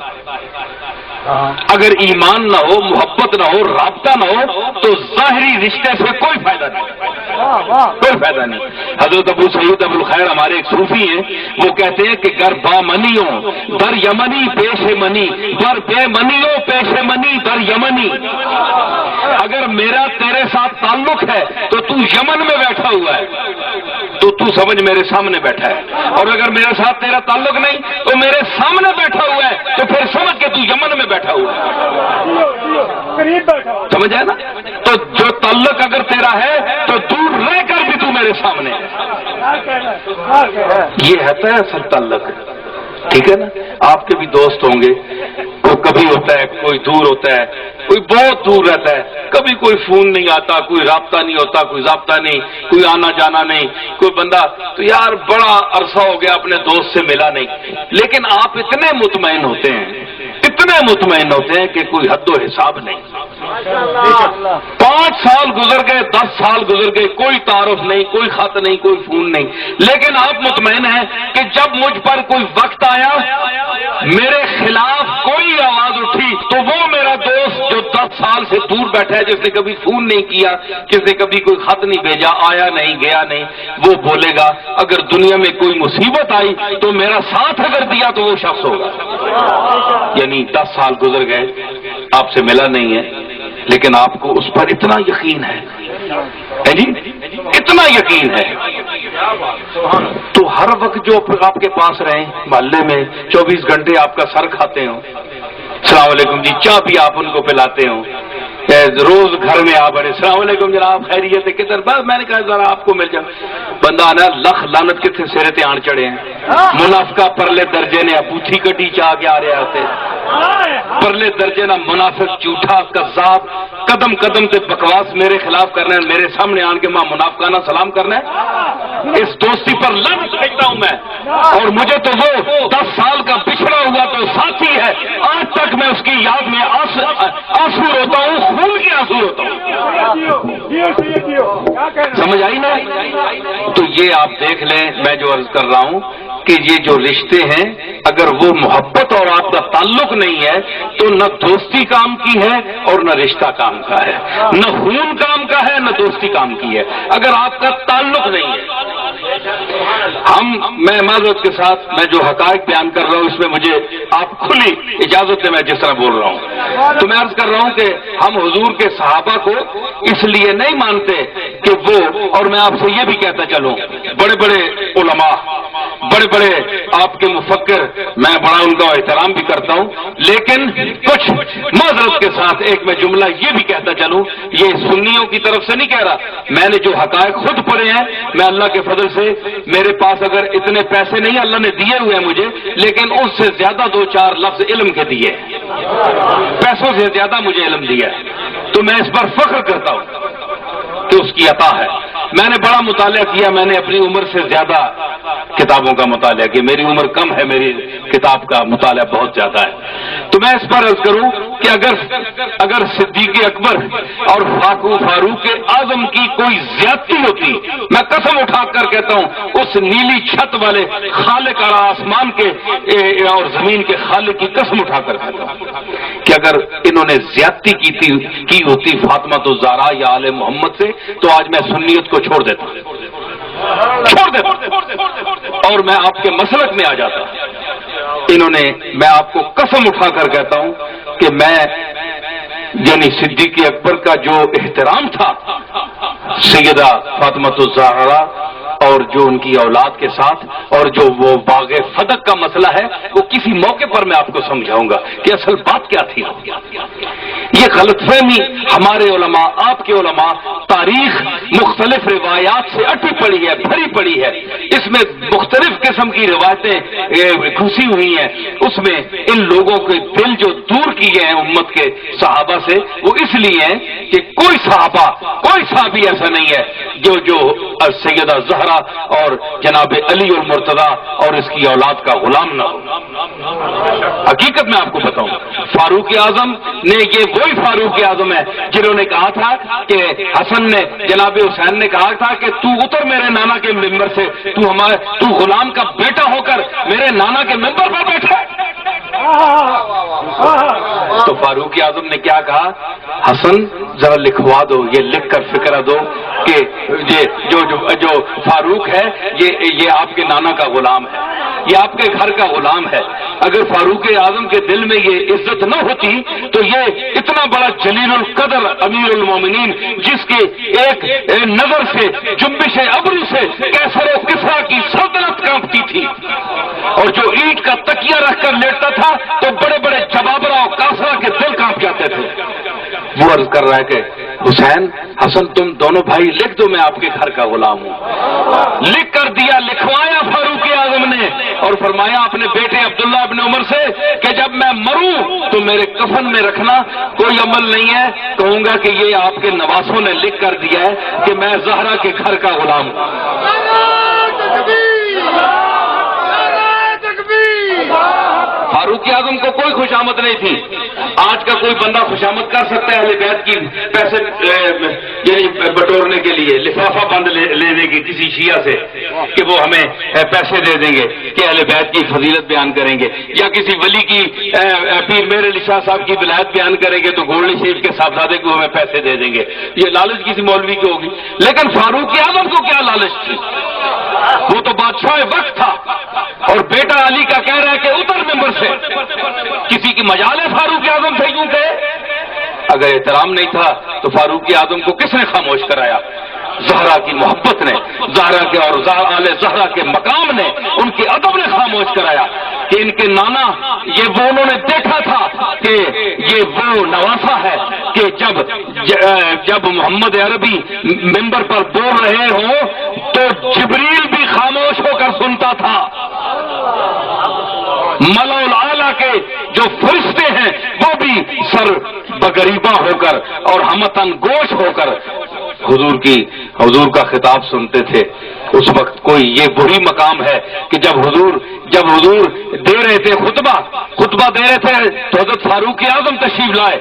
اگر ایمان نہ ہو، محبت نہ ہو، رابطہ نہ ہو تو ظاہری رشتے سے کوئی فائدہ نہیں، کوئی فائدہ نہیں۔ حضرت ابو سعید ابو الخیر ہمارے ایک صوفی ہیں، وہ کہتے ہیں کہ گر با منیوں در یمنی پیش منی، گر بے منیوں پیش منی در یمنی۔ اگر میرا تیرے ساتھ تعلق ہے تو تو یمن میں بیٹھا ہوا ہے، تو تو سمجھ میرے سامنے بیٹھا ہے، اور اگر میرے ساتھ تیرا تعلق نہیں تو میرے سامنے بیٹھا ہوا ہے تو پھر سمجھ کے تو یمن میں بیٹھا ہوا ہے، سمجھ ہے نا؟ تو جو تعلق اگر تیرا ہے تو دور رہ کر بھی تو میرے سامنے ہے، یہ ہے اصل تعلق، ٹھیک ہے نا؟ آپ کے بھی دوست ہوں گے، کوئی کبھی ہوتا ہے، کوئی دور ہوتا ہے، کوئی بہت دور رہتا ہے، کبھی کوئی فون نہیں آتا، کوئی رابطہ نہیں ہوتا، کوئی ضابطہ نہیں، کوئی آنا جانا نہیں، کوئی بندہ تو یار بڑا عرصہ ہو گیا اپنے دوست سے ملا نہیں، لیکن آپ اتنے مطمئن ہوتے ہیں کہ کوئی حد و حساب نہیں۔ 5 سال گزر گئے، 10 سال گزر گئے، کوئی تعارف نہیں، کوئی خط نہیں، کوئی فون نہیں، لیکن آپ مطمئن ہیں کہ جب مجھ پر کوئی وقت آیا، میرے خلاف کوئی آواز اٹھی تو وہ میرا دوست جو 10 سال سے دور بیٹھا ہے، جس نے کبھی فون نہیں کیا، جس نے کبھی کوئی خط نہیں بھیجا، آیا نہیں گیا نہیں، وہ بولے گا اگر دنیا میں کوئی مصیبت آئی تو میرا ساتھ اگر دیا تو وہ شخص ہوگا۔ یعنی 10 سال گزر گئے، آپ سے ملا نہیں ہے، لیکن آپ کو اس پر اتنا یقین ہے جی، اتنا یقین ہے، تو ہر وقت جو آپ کے پاس رہیں، محلے میں 24 گھنٹے آپ کا سر کھاتے ہوں، السلام علیکم جی، چائے بھی آپ ان کو پلاتے ہوں، روز گھر میں آپ بڑے السلام علیکم جناب خیریت ہے کدھر، بس میں نے کہا ذرا آپ کو مل جاؤں، بندہ آنا لکھ لانت کتنے سیرے تے آن چڑھے ہیں، منافقہ پرلے درجے نے پوچھی کٹی چاہ کے آ رہے ہوتے، پرلے درجے نہ منافق جھوٹا کذاب، قدم قدم تے بکواس میرے خلاف کرنا ہے، میرے سامنے آن کے ماں منافقانہ سلام کرنا ہے، اس دوستی پر لعنت پھینکتا ہوں میں، اور مجھے تو وہ 10 سال کا بچھڑا ہوا تو ساتھی ہے، آج تک میں اس کی یاد میں آنسو روتا ہوں، خون کے آنسو روتا ہوں، سمجھ آئی نا؟ تو یہ آپ دیکھ لیں، میں جو عرض کر رہا ہوں کہ یہ جو رشتے ہیں اگر وہ محبت اور آپ کا تعلق نہیں ہے تو نہ دوستی کام کی ہے اور نہ رشتہ کام کا ہے، نہ خون کام کا ہے نہ دوستی کام کی ہے، اگر آپ کا تعلق نہیں ہے۔ میں معذرت کے ساتھ میں جو حقائق بیان کر رہا ہوں اس میں مجھے آپ کھلی اجازت دیں، میں جس طرح بول رہا ہوں تو میں عرض کر رہا ہوں کہ ہم حضور کے صحابہ کو اس لیے نہیں مانتے کہ وہ، اور میں آپ سے یہ بھی کہتا چلوں بڑے بڑے علماء، بڑے بڑے آپ کے مفکر، میں بڑا ان کا احترام بھی کرتا ہوں، لیکن کچھ معذرت کے ساتھ ایک میں جملہ یہ بھی کہتا چلوں، یہ سنیوں کی طرف سے نہیں کہہ رہا، میں نے جو حقائق خود پڑھے ہیں، میں اللہ کے فضل سے میرے پاس اگر اتنے پیسے نہیں اللہ نے دیے ہوئے ہیں مجھے، لیکن اس سے زیادہ 2-4 لفظ علم کے دیے، پیسوں سے زیادہ مجھے علم دیا ہے، تو میں اس پر فخر کرتا ہوں کہ اس کی عطا ہے۔ میں نے بڑا مطالعہ کیا، میں نے اپنی عمر سے زیادہ کتابوں کا مطالعہ کیا، میری عمر کم ہے، میری کتاب کا مطالعہ بہت زیادہ ہے، تو میں اس پر عرض کروں کہ اگر صدیق اکبر اور فاروق اعظم کی کوئی زیادتی ہوتی، میں قسم اٹھا کر کہتا ہوں اس نیلی چھت والے خالق اور آسمان کے اور زمین کے خالق کی قسم اٹھا کر کہتا ہوں کہ اگر انہوں نے زیادتی کی ہوتی فاطمہ الزہرا یا آل محمد سے تو آج میں سنیت کو چھوڑ دیتا اور میں آپ کے مسلک میں آ جاتا۔ میں آپ کو قسم اٹھا کر کہتا ہوں کہ میں یعنی صدیق اکبر کا جو احترام تھا سیدہ فاطمہ الزہرا اور جو ان کی اولاد کے ساتھ، اور جو وہ باغ فدق کا مسئلہ ہے، وہ کسی موقع پر میں آپ کو سمجھاؤں گا کہ اصل بات کیا تھی۔ یہ غلط فہمی ہمارے علماء، آپ کے علماء، تاریخ مختلف روایات سے اٹی پڑی ہے، بھری پڑی ہے، اس میں مختلف قسم کی روایتیں گھسی ہوئی ہیں، اس میں ان لوگوں کے دل جو دور کیے ہیں امت کے صحابہ سے، وہ اس لیے ہیں کہ کوئی صحابی ایسا نہیں ہے جو سیدہ زہرا اور جناب علی المرتضی اور اس کی اولاد کا غلام نہ ہو۔ حقیقت میں آپ کو بتاؤں، فاروق اعظم نے، یہ وہی فاروق اعظم ہے جنہوں نے کہا تھا کہ حسن نے، جناب حسین نے کہا تھا کہ تو اتر میرے نانا کے ممبر سے، تو غلام کا بیٹا ہو کر میرے نانا کے ممبر پر بیٹھا۔ تو فاروق اعظم نے کیا کہا؟ حسن ذرا لکھوا دو، یہ لکھ کر فکرہ دو کہ جو فاروق ہے یہ آپ کے نانا کا غلام ہے، یہ آپ کے گھر کا غلام ہے۔ اگر فاروق اعظم کے دل میں یہ عزت نہ ہوتی تو یہ اتنا بڑا جلیل القدر امیر المومنین، جس کے ایک نظر سے، جنبش ابرو سے کیسر و کسریٰ کی سلطنت کانپتی تھی، اور جو اینٹ کا تکیہ رکھ کر لیٹتا تھا تو بڑے بڑے جبابرہ اور کاسرہ کے دل کانپ جاتے تھے۔ وہ عرض کر رہا ہے کہ حسین، حسن، تم دونوں بھائی لکھ دو، میں آپ کے گھر کا غلام ہوں۔ لکھ کر دیا، لکھوایا فاروق اعظم نے، اور فرمایا اپنے بیٹے عبداللہ ابن عمر سے کہ جب میں مروں تو میرے کفن میں رکھنا، کوئی عمل نہیں ہے، کہوں گا کہ یہ آپ کے نواسوں نے لکھ کر دیا ہے کہ میں زہرا کے گھر کا غلام ہوں۔ فاروق اعظم کو کوئی خوشامد نہیں تھی۔ آج کا کوئی بندہ خوشامد کر سکتا ہے اہل بیت کی پیسے یعنی بٹورنے کے لیے، لفافہ بند لینے کی کسی شیعہ سے کہ وہ ہمیں پیسے دے دیں گے کہ اہل بیت کی فضیلت بیان کریں گے، یا کسی ولی کی پیر میر علی شاہ صاحب کی ولایت بیان کریں گے تو گولڈی شریف کے صاحبزادے کو ہمیں پیسے دے دیں گے۔ یہ لالچ کسی مولوی کی ہوگی، لیکن فاروق اعظم کو کیا لالچ تھی؟ وہ تو بادشاہ وقت تھا، اور بیٹا علی کا کہہ رہا ہے کہ اتر ممبر سے۔ کسی کی مجال ہے فاروق اعظم سے کیوں کہ اگر احترام نہیں تھا تو فاروق اعظم کو کس نے خاموش کرایا؟ زہرا کی محبت نے، زہرا کے اور آل زہرا کے مقام نے، ان کے ادب نے خاموش کرایا کہ ان کے نانا، یہ وہ انہوں نے دیکھا تھا کہ یہ وہ نواسا ہے کہ جب محمد عربی ممبر پر بول رہے ہوں تو جبریل بھی خاموش ہو کر سنتا تھا۔ ملا الاعلیٰ کے جو فرشتے ہیں وہ بھی سر بگریباں ہو کر اور ہمتن گوش ہو کر حضور کا خطاب سنتے تھے۔ اس وقت کوئی یہ وہی مقام ہے کہ جب حضور دے رہے تھے خطبہ دے رہے تھے تو حضرت فاروق اعظم تشریف لائے،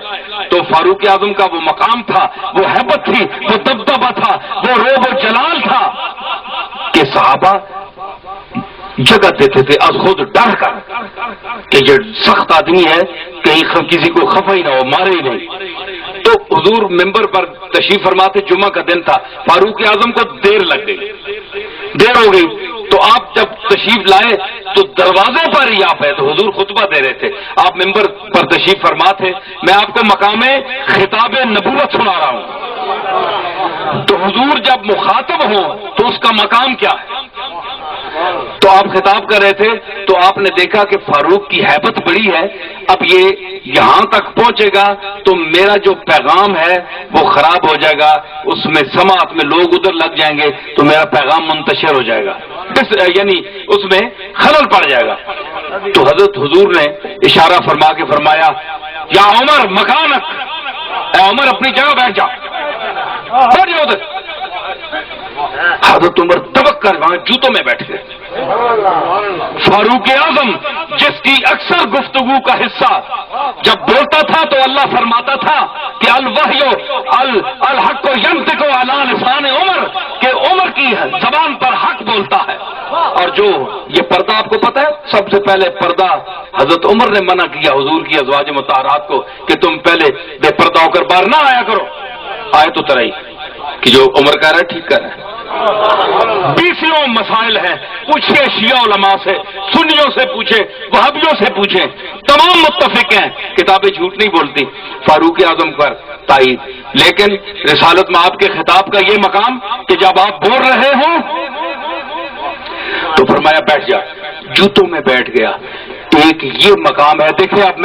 تو فاروق اعظم کا وہ مقام تھا، وہ ہیبت تھی، وہ دبدبہ تھا، وہ روب و جلال تھا کہ صحابہ جگہ دیتے تھے از خود ڈر کر کہ یہ سخت آدمی ہے، کہیں کسی کو خفا ہی نہ ہو، مارے ہی نہیں۔ تو حضور ممبر پر تشریف فرماتے، جمعہ کا دن تھا، فاروق اعظم کو دیر لگ گئی، دیر ہو گئی، تو آپ جب تشریف لائے تو دروازے پر ہی آپ ہے، تو حضور خطبہ دے رہے تھے، آپ ممبر پر تشریف فرما تھے، میں آپ کو مقام خطاب نبوت سنا رہا ہوں۔ تو حضور جب مخاطب ہوں تو اس کا مقام کیا ہے؟ تو آپ خطاب کر رہے تھے تو آپ نے دیکھا کہ فاروق کی ہیبت بڑی ہے، اب یہ یہاں تک پہنچے گا تو میرا جو پیغام ہے وہ خراب ہو جائے گا، اس میں سماعت میں لوگ ادھر لگ جائیں گے تو میرا پیغام منتشر ہو جائے گا، یعنی اس میں خلل پڑ جائے گا۔ تو حضرت حضور نے اشارہ فرما کے فرمایا، یا عمر مکانک، اے عمر اپنی جگہ بیٹھ جا، بیٹھ جاؤ ادھر۔ حضرت عمر دبک کر وہاں جوتوں میں بیٹھ گئے. فاروق اعظم جس کی اکثر گفتگو کا حصہ جب بولتا تھا تو اللہ فرماتا تھا کہ الوحی الحق ینطق علی لسان عمر، کہ عمر کی زبان پر حق بولتا ہے. اور جو یہ پردہ آپ کو پتہ ہے، سب سے پہلے پردہ حضرت عمر نے منع کیا حضور کی ازواج مطہرات کو کہ تم پہلے بے پردہ ہو کر باہر نہ آیا کرو. آئے تو ترائی کہ جو عمر کہہ رہا ہے ٹھیک کر رہا ہے. 20 مسائل ہیں، پوچھئے شیعہ علماء سے، سنیوں سے پوچھے، وہابیوں سے پوچھیں، تمام متفق ہیں، کتابیں جھوٹ نہیں بولتی. فاروق اعظم پر تائید. لیکن رسالت میں آپ کے خطاب کا یہ مقام کہ جب آپ بول رہے ہوں تو فرمایا بیٹھ جا. جوتوں میں بیٹھ گیا. ایک یہ مقام ہے. دیکھیں اب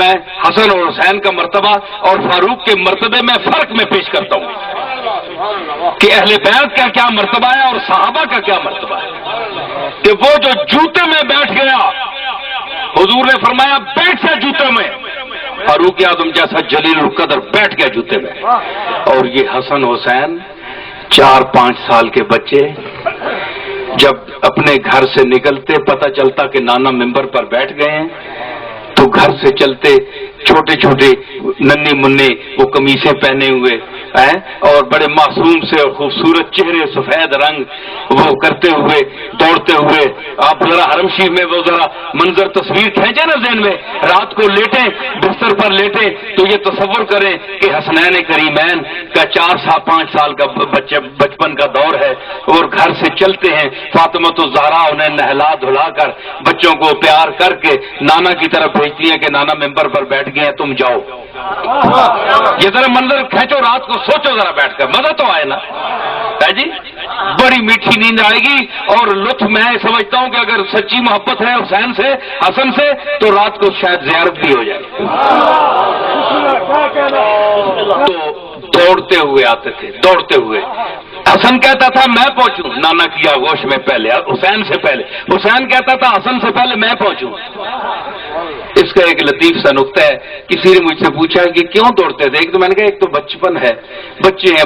میں حسن اور حسین کا مرتبہ اور فاروق کے مرتبے میں فرق میں پیش کرتا ہوں کہ اہل بیت کا کیا مرتبہ ہے اور صحابہ کا کیا مرتبہ ہے. کہ وہ جو جوتے میں بیٹھ گیا، حضور نے فرمایا بیٹھ جا جوتے میں. فاروق اعظم جیسا جلیل القدر بیٹھ گیا جوتے میں. اور یہ حسن حسین 4-5 سال کے بچے جب اپنے گھر سے نکلتے پتہ چلتا کہ نانا ممبر پر بیٹھ گئے ہیں تو گھر سے چلتے چھوٹے چھوٹے ننھی منی وہ قمیصیں پہنے ہوئے ہیں اور بڑے معصوم سے اور خوبصورت چہرے، سفید رنگ وہ کرتے ہوئے دوڑتے ہوئے. آپ ذرا حرم شریف میں وہ ذرا منظر تصویر کھینچے نا ذہن میں، رات کو لیٹیں بستر پر لیٹے تو یہ تصور کریں کہ حسنین کریمین کا 4-5 سال کا بچپن کا دور ہے اور گھر سے چلتے ہیں. فاطمہ الزہرا انہیں نہلا دھلا کر بچوں کو پیار کر کے نانا کی طرف بھیجتی ہیں کہ نانا ممبر پر بیٹھ گئے ہیں تم جاؤ. یہ ذرا منظر کھینچو، رات کو سوچو ذرا بیٹھ کر، مزہ تو آئے نا ہے جی. بڑی میٹھی نیند آئے گی اور لطف. میں سمجھتا ہوں کہ اگر سچی محبت ہے حسین سے حسن سے تو رات کو شاید زیارت بھی ہو جائے. تو دوڑتے ہوئے آتے تھے، دوڑتے ہوئے. حسن کہتا تھا میں پہنچوں نانا کی آغوش میں پہلے، حسین سے پہلے. حسین کہتا تھا حسن سے پہلے میں پہنچوں. اس کا ایک لطیف سا نقطہ ہے. کسی نے مجھ سے پوچھا کہ کیوں دوڑتے تھے؟ ایک تو میں نے کہا ایک تو بچپن ہے، بچے ہیں،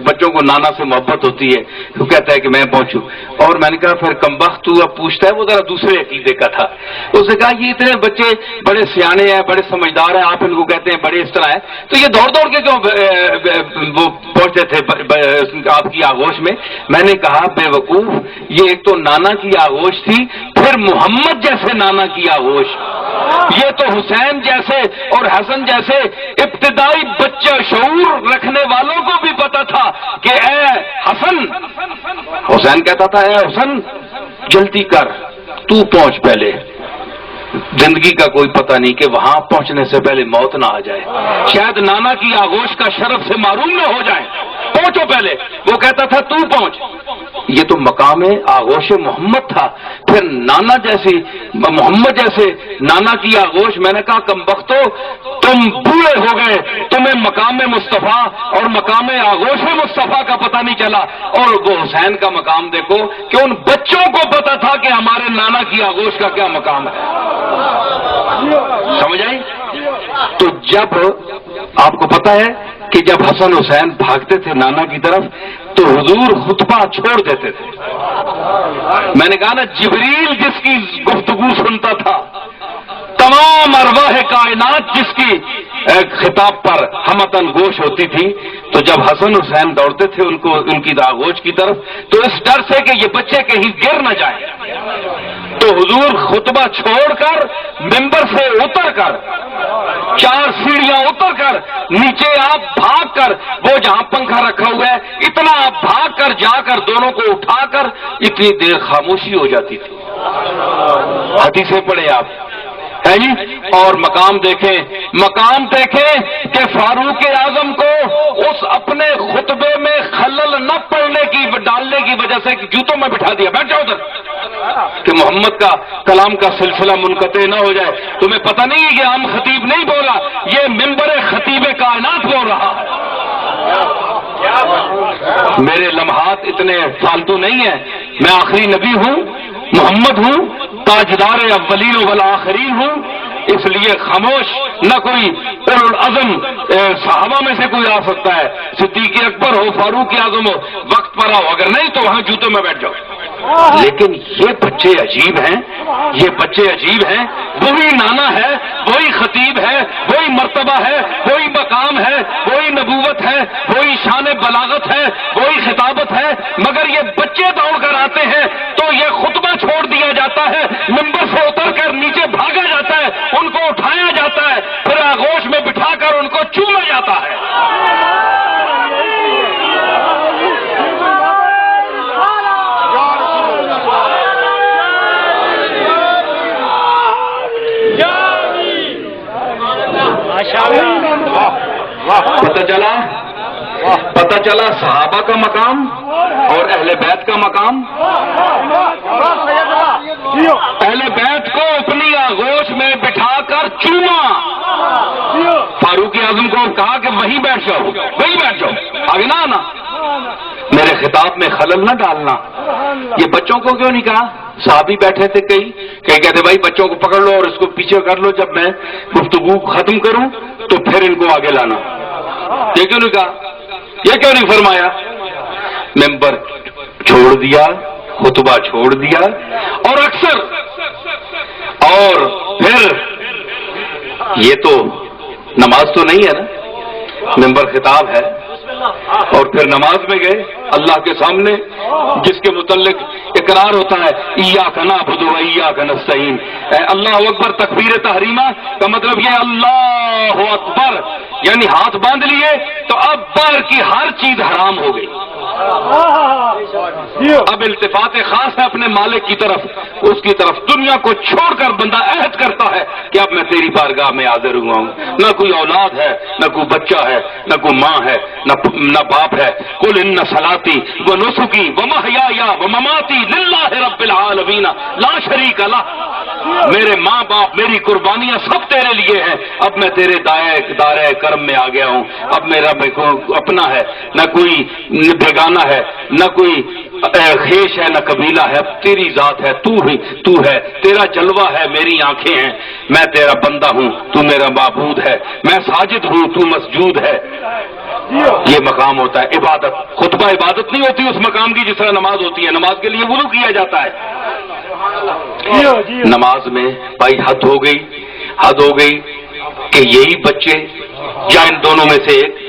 بچوں کو نانا سے محبت ہوتی ہے، تو کہتا ہے کہ میں پہنچوں. اور میں نے کہا پھر کمبخت تو اب پوچھتا ہے، وہ ذرا دوسرے عقیدے کا تھا. اس نے کہا یہ اتنے بچے بڑے سیانے ہیں، بڑے سمجھدار ہیں، آپ ان کو کہتے ہیں بڑے اس طرح ہیں، تو یہ دوڑ دوڑ کے کیوں وہ پہنچتے تھے آپ کی آغوش میں؟ میں نے کہا بے وقوف، یہ ایک تو نانا کی آغوش تھی، پھر محمد جیسے نانا کی آغوش. یہ تو حسین جیسے اور حسن جیسے ابتدائی بچہ شعور رکھنے والوں کو بھی پتا تھا کہ اے حسن، حسین کہتا تھا اے حسن جلدی کر، تو پہنچ پہلے. زندگی کا کوئی پتہ نہیں کہ وہاں پہنچنے سے پہلے موت نہ آ جائے، شاید نانا کی آغوش کا شرف سے معروم نہ ہو جائے. پہنچو پہلے. وہ کہتا تھا تو پہنچ. یہ تو مقام آغوش محمد تھا. پھر نانا جیسی محمد جیسے نانا کی آغوش. میں نے کہا کمبختو تم بوڑھے ہو گئے، تمہیں مقام مصطفیٰ اور مقام آغوش مصطفیٰ کا پتہ نہیں چلا. اور وہ حسین کا مقام دیکھو کہ ان بچوں کو پتا تھا کہ ہمارے نانا کی آغوش کا کیا مقام ہے. سمجھ آئی؟ تو جب آپ کو پتا ہے کہ جب حسن حسین بھاگتے تھے نانا کی طرف تو حضور خطبہ چھوڑ دیتے تھے. میں نے کہا نا جبریل جس کی گفتگو سنتا تھا، تمام ارواح کائنات جس کی خطاب پر ہمتن گوش ہوتی تھی، تو جب حسن حسین دوڑتے تھے ان کی آغوش کی طرف تو اس ڈر سے کہ یہ بچے کہیں گر نہ جائیں تو حضور خطبہ چھوڑ کر ممبر سے اتر کر 4 سیڑھیاں اتر کر نیچے آپ بھاگ کر وہ جہاں پنکھا رکھا ہوا ہے اتنا آپ بھاگ کر جا کر دونوں کو اٹھا کر اتنی دیر خاموشی ہو جاتی تھی. حدیثیں پڑھیں آپ ہے جی. اور مقام دیکھیں کہ فاروق اعظم کو اس اپنے خطبے میں خلل نہ ڈالنے کی وجہ سے جوتوں میں بٹھا دیا. بیٹھ جاؤ ادھر کہ محمد کا کلام کا سلسلہ منقطع نہ ہو جائے. تمہیں پتہ نہیں ہے کہ عام خطیب نہیں بولا، یہ ممبر خطیب کائنات بول رہا ہے. میرے لمحات اتنے فالتو نہیں ہیں. میں آخری نبی ہوں، محمد ہوں، تاجدار اولین والآخرین ہوں. اس لیے خاموش، نہ کوئی اولو العزم صحابہ میں سے کوئی آ سکتا ہے، صدیق اکبر ہو، فاروق اعظم ہو، وقت پر آؤ، اگر نہیں تو وہاں جوتوں میں بیٹھ جاؤ۔ لیکن یہ بچے عجیب ہیں، یہ بچے عجیب ہیں، وہی نانا ہے، وہی خطیب ہے، وہی مرتبہ ہے، وہی مقام ہے، وہی نبوت ہے، وہی شان بلاغت ہے، وہی خطابت ہے، مگر یہ بچے دوڑ کر آتے ہیں تو یہ خطبہ چھوڑ دیا جاتا ہے، ممبر سے اتر کر نیچے بھاگا جاتا ہے، ان کو اٹھایا جاتا ہے، پھر آغوش میں بٹھا کر ان کو چوما جاتا ہے۔ پتہ چلا صحابہ کا مقام اور اہل بیت کا مقام۔ اہل بیت کو اپنی آغوش میں بٹھا کر چوما، فاروق اعظم کو کہا کہ وہیں بیٹھ جاؤ، وہیں بیٹھ جاؤ، آگے نہ آنا، میرے خطاب میں خلل نہ ڈالنا۔ یہ بچوں کو کیوں نہیں کہا؟ صحابی بیٹھے تھے، کئی کہتے بھائی بچوں کو پکڑ لو اور اس کو پیچھے کر لو، جب میں گفتگو ختم کروں تو پھر ان کو آگے لانا۔ یہ کیوں نہیں کہا؟ یہ کیوں نہیں فرمایا؟ ممبر چھوڑ دیا، خطبہ چھوڑ دیا، اور اکثر اور پھر یہ تو نماز تو نہیں ہے نا، ممبر خطاب ہے، اور پھر نماز میں گئے اللہ کے سامنے، جس کے متعلق اقرار ہوتا ہے ایاک نعبد و ایاک نستعین، اللہ اکبر تکبیر تحریمہ کا مطلب یہ اللہ اکبر، یعنی ہاتھ باندھ لیے تو اب باہر کی ہر چیز حرام ہو گئی، اب التفات خاص ہے اپنے مالک کی طرف، اس کی طرف دنیا کو چھوڑ کر بندہ عہد کرتا ہے کہ اب میں تیری بارگاہ میں حاضر ہوا ہوں، نہ کوئی اولاد ہے، نہ کوئی بچہ ہے، نہ کوئی ماں ہے، نہ باپ ہے، قل ان صلاتی و نسکی و محیای و مماتی للہ رب العالمین لا شریک لہ، میرے ماں باپ میری قربانیاں سب تیرے لیے ہیں، اب میں تیرے دائرہ کرم میں آ گیا ہوں، اب میرا اپنا ہے، نہ کوئی بیگانہ ہے، نہ کوئی خیش ہے، نہ قبیلہ ہے، تیری ذات ہے، تو ہے، تیرا جلوہ ہے، میری آنکھیں ہیں، میں تیرا بندہ ہوں، تو میرا معبود ہے، میں ساجد ہوں، تو مسجود ہے۔ یہ مقام ہوتا ہے عبادت۔ خطبہ عبادت نہیں ہوتی اس مقام کی جس طرح نماز ہوتی ہے، نماز کے لیے وضو کیا جاتا ہے، نماز میں بھائی حد ہو گئی کہ یہی بچے یا ان دونوں میں سے ایک،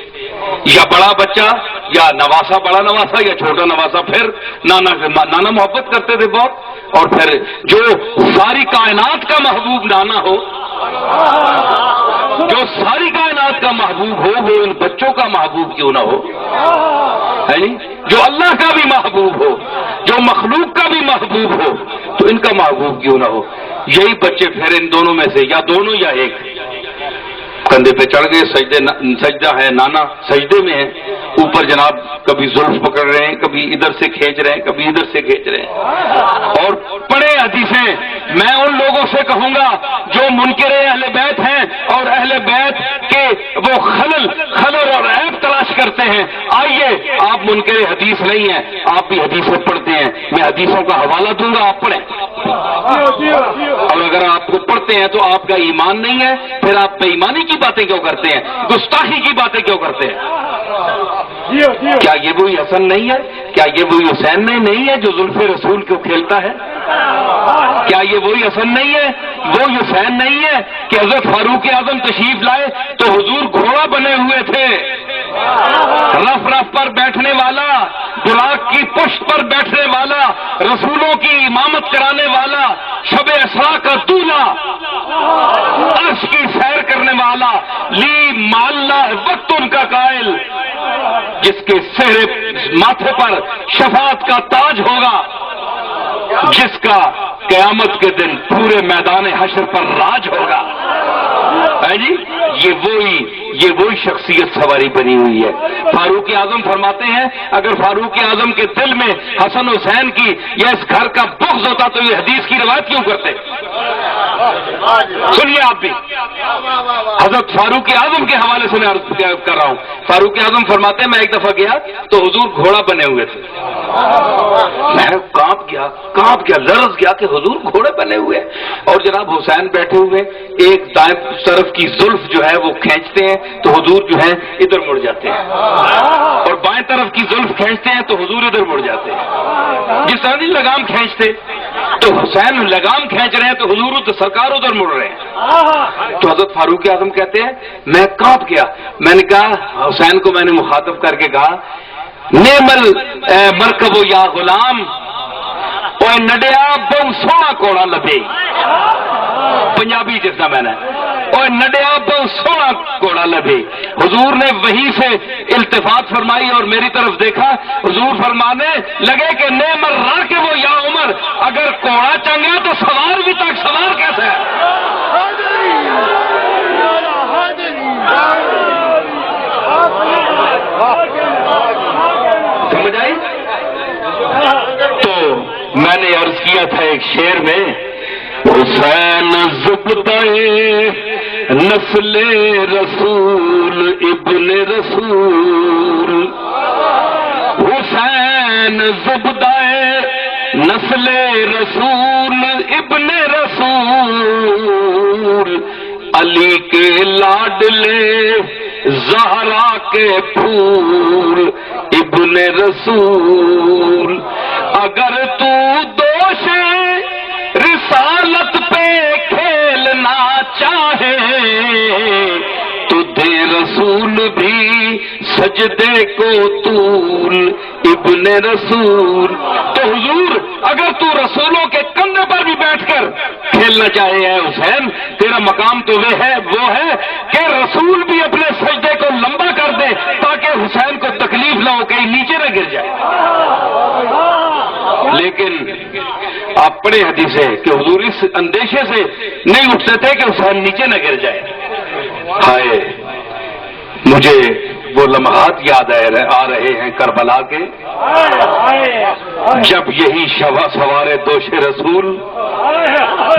یا بڑا بچہ یا نواسا، بڑا نواسا یا چھوٹا نواسا، پھر نانا محبت کرتے تھے بہت، اور پھر جو ساری کائنات کا محبوب نانا ہو، جو ساری کائنات کا محبوب ہو، وہ ان بچوں کا محبوب کیوں نہ ہو، جو اللہ کا بھی محبوب ہو، جو مخلوق کا بھی محبوب ہو، تو ان کا محبوب کیوں نہ ہو۔ یہی بچے پھر ان دونوں میں سے یا دونوں یا ایک کندھے پہ چڑھ گئے، سجدہ ہے، نانا سجدے میں ہے، اوپر جناب کبھی زلف پکڑ رہے ہیں، کبھی ادھر سے کھینچ رہے ہیں، کبھی ادھر سے کھینچ رہے ہیں، اور پڑھے حدیثیں۔ میں ان لوگوں سے کہوں گا جو منکر اہل بیت ہیں اور اہل بیت کے وہ خلل اور عیب تلاش کرتے ہیں، آئیے، آپ منکر حدیث نہیں ہیں، آپ بھی حدیثیں پڑھتے ہیں، میں حدیثوں کا حوالہ دوں گا، آپ پڑھیں، اور اگر آپ کو پڑھتے ہیں تو آپ کا ایمان نہیں ہے، پھر آپ بے ایمانی کی باتیں کیوں کرتے ہیں، گستاخی کی باتیں کیوں کرتے ہیں؟ کیا یہ وہی حسن نہیں ہے؟ کیا یہ وہی حسین نہیں ہے جو زلف رسول کو کھیلتا ہے؟ کیا یہ وہی حسن نہیں ہے، وہ حسین نہیں ہے کہ حضرت فاروق اعظم تشریف لائے تو حضور گھوڑا بنے ہوئے تھے، رف پر بیٹھنے والا، براق کی پشت پر بیٹھنے والا، رسولوں کی امامت کرانے والا، شب اسراء کا دولہا، عرش کی سیر کرنے والا، لی ماللہ وقت ان کا قائل، جس کے سہرے ماتھے پر شفاعت کا تاج ہوگا، جس کا قیامت کے دن پورے میدان حشر پر راج ہوگا، ہے جی، یہ وہی شخصیت سواری بنی ہوئی ہے۔ فاروق اعظم فرماتے ہیں اگر فاروق اعظم کے دل میں حسن حسین کی یا اس گھر کا بغض ہوتا تو یہ حدیث کی روایت کیوں کرتے؟ سنیے آپ بھی، حضرت فاروق اعظم کے حوالے سے میں عرض کر رہا ہوں. فاروق اعظم فرماتے ہیں میں ایک دفعہ گیا تو حضور گھوڑا بنے ہوئے تھے. میں کانپ گیا لرز گیا کہ حضور گھوڑے بنے ہوئے اور جناب حسین بیٹھے ہوئے، ایک دائیں طرف کی زلف جو ہے وہ کھینچتے ہیں تو حضور جو ہے ادھر مڑ جاتے ہیں، اور بائیں طرف کی زلف کھینچتے ہیں تو حضور ادھر مڑ جاتے ہیں. جس طرح لگام کھینچتے تو حسین لگام کھینچ رہے ہیں تو حضور تو سرکار ادھر مڑ رہے ہیں. تو حضرت فاروق اعظم کہتے ہیں میں کانپ گیا. میں نے کہا، حسین کو میں نے مخاطب کر کے کہا، نیمل مرکب یا غلام اوے نڈیا بہو سونا کوڑا لبے. پنجابی جیسا میں نے اوے نڈیا بہو سونا کوڑا لبے. حضور نے وہیں سے التفات فرمائی اور میری طرف دیکھا. حضور فرمانے لگے کہ نیمل راکب یا عمر، اگر کوڑا چنگا تو سوار بھی تک سوار کیسے ہے؟ سمجھ آئی؟ تو میں نے عرض کیا تھا ایک شعر میں، حسین زبدۂ نسل رسول ابن رسول، حسین زبدۂ نسل رسول ابن رسول، علی کے لاڈلے زہرا کے پھول ابن رسول. اگر تو دوش رسالت پہ کھیلنا چاہے تو دے رسول بھی سجدے کو طول ابن رسول. تو حضور اگر تو رسولوں کے کندھے پر بھی بیٹھ کر کھیلنا چاہے ہے حسین، تیرا مقام تو وہ ہے کہ رسول بھی اپنے سجدے کو لمبا کر دے تاکہ حسین کو تکلیف نہ ہو، کہیں نیچے نہ گر جائے. لیکن آپ پڑھے حدیث ہے کہ حضور اس اندیشے سے نہیں اٹھتے تھے کہ حسین نیچے نہ گر جائے. ہائے مجھے وہ لمحات یاد آ رہے ہیں کربلا کے، جب یہی شوا سوارے دوش رسول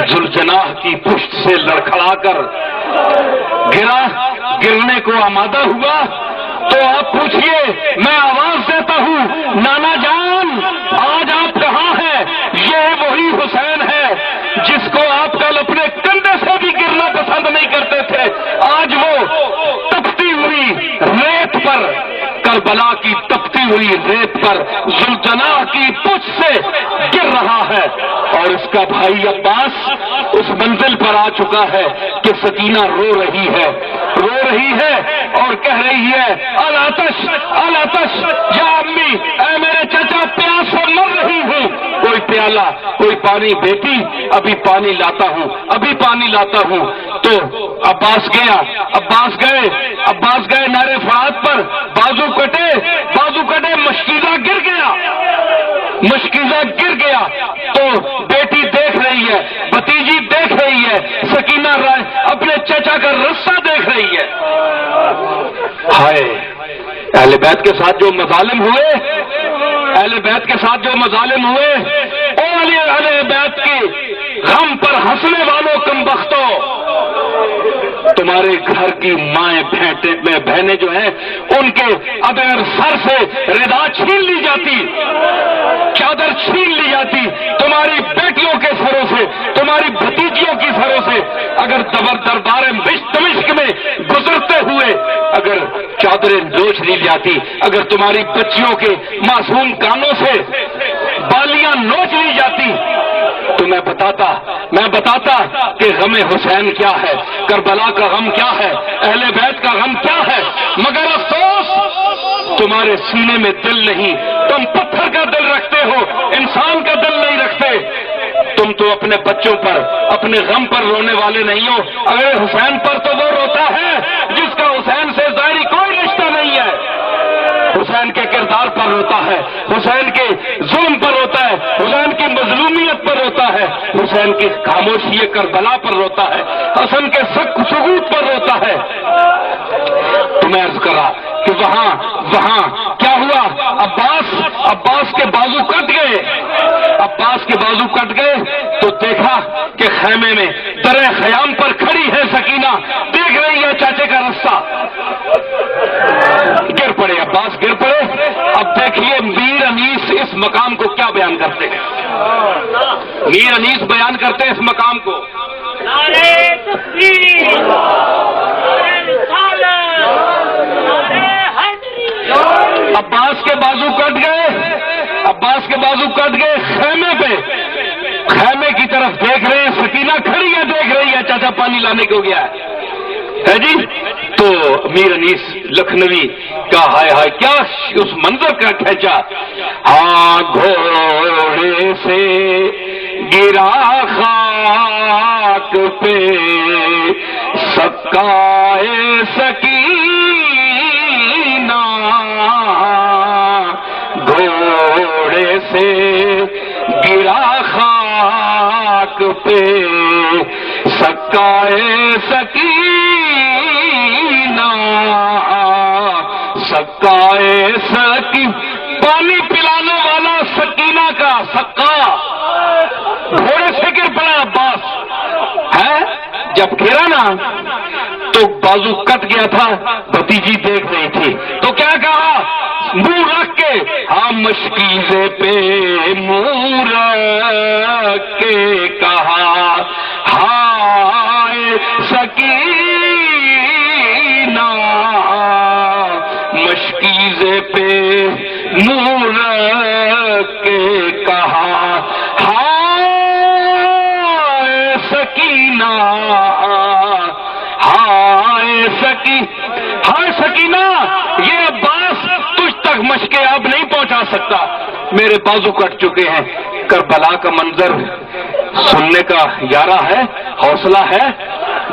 ذوالجناح کی پشت سے لڑکھڑا کر گرنے کو آمادہ ہوا. تو آپ پوچھئے، میں آواز دیتا ہوں نانا جان آج آپ کہاں ہیں؟ یہ وہی حسین ہے جس کو آپ کل اپنے کندھے سے بھی گرنا پسند نہیں کرتے تھے. آج وہ تپتی ہوئی ریت پر، کربلا کی تپتی ہوئی ریت پر ذوالجناح کی پشت سے گر رہا ہے، اور اس کا بھائی عباس اس منزل پر آ چکا ہے کہ سکینہ رو رہی ہے اور کہہ رہی ہے الاتش الاتش یا امی، اے میرے چچا پیاس سے مر رہی ہوں، کوئی پیالہ کوئی پانی بیٹی، ابھی پانی لاتا ہوں. تو عباس گئے نارے فرات پر، بازو کٹے مشکیزہ گر گیا. تو بیٹی دیکھ رہی ہے، بھتیجی دیکھ رہی ہے، سکینہ رائے اپنے چچا کا رسہ دیکھ رہی ہے. ہائے اہل بیت کے ساتھ جو مظالم ہوئے، اہل بیت کے غم پر ہنسنے والوں کم بختوں، تمہارے گھر کی مائیں بہنیں جو ہیں ان کے اگر سر سے ردا چھین لی جاتی، چادر چھین لی جاتی، تمہاری بیٹیوں کے سروں سے، تمہاری بھتیجیوں کی سروں سے اگر دربار دمشق میں گزرتے ہوئے اگر چادریں نوچ لی جاتی، اگر تمہاری بچیوں کے معصوم کانوں سے بالیاں نوچ لی جاتی، تو میں بتاتا کہ غم حسین کیا ہے، کربلا کا غم کیا ہے، اہل بیت کا غم کیا ہے. مگر افسوس تمہارے سینے میں دل نہیں، تم پتھر کا دل رکھتے ہو، انسان کا دل نہیں رکھتے. تم تو اپنے بچوں پر، اپنے غم پر رونے والے نہیں ہو. اگر حسین پر تو وہ روتا ہے جس کا حسین سے ظاہری کوئی رشتہ نہیں ہے، حسین کے کردار پر روتا ہے، حسین کے ظلم پر روتا ہے، حسین کی مظلومیت پر روتا ہے، حسین کی خاموشی کربلا پر روتا ہے، حسن کے سکوت پر روتا ہے. تو میں عرض کرا کہ وہاں کیا ہوا؟ عباس کے بازو کٹ گئے. تو دیکھا کہ خیمے میں در قیام پر کھڑی ہے سکینہ، دیکھ رہی ہے چاچے کا رستہ، گر پڑے عباس، گر پڑے۔ اب دیکھیے میر انیس اس مقام کو کیا بیان کرتے ہیں، میر انیس بیان کرتے ہیں اس مقام کو۔ نعرے تکبیر، نعرے رسالت، نعرے حیدری۔ عباس کے بازو کٹ گئے، عباس کے بازو کٹ گئے، خیمے پہ، خیمے کی طرف دیکھ رہے ہیں، سکینہ کھڑی ہے، دیکھ رہی ہے چاچا پانی لانے کو گیا ہے جی۔ تو میر انیس لکھنوی کا ہائے ہائے کیا اس منظر کا کھینچا، ہاں گھوڑے سے گرا خاک پہ سکائے سکینہ، گھوڑے سے گرا خاک پہ سکائے سکینہ، سکائے سکی، پانی پلانے والا سکینہ کا سکا گھوڑے سے گر پڑا عباس ہے۔ جب گرا نا تو بازو کٹ گیا تھا، بھتیجی دیکھ رہی تھی، تو کیا کہا، منہ رکھ کے، ہاں مشکیزے پہ منہ رکھ کے کہا، ہائے سکینہ، مشکیزے پہ منہ رکھ کے کہا، ہائے سکینہ، ہائے سکی، ہائے سکینہ، یہ عباس تجھ تک مشکے اب نہیں پہنچا سکتا، میرے بازو کٹ چکے ہیں۔ کربلا کا منظر سننے کا یارہ ہے، حوصلہ ہے،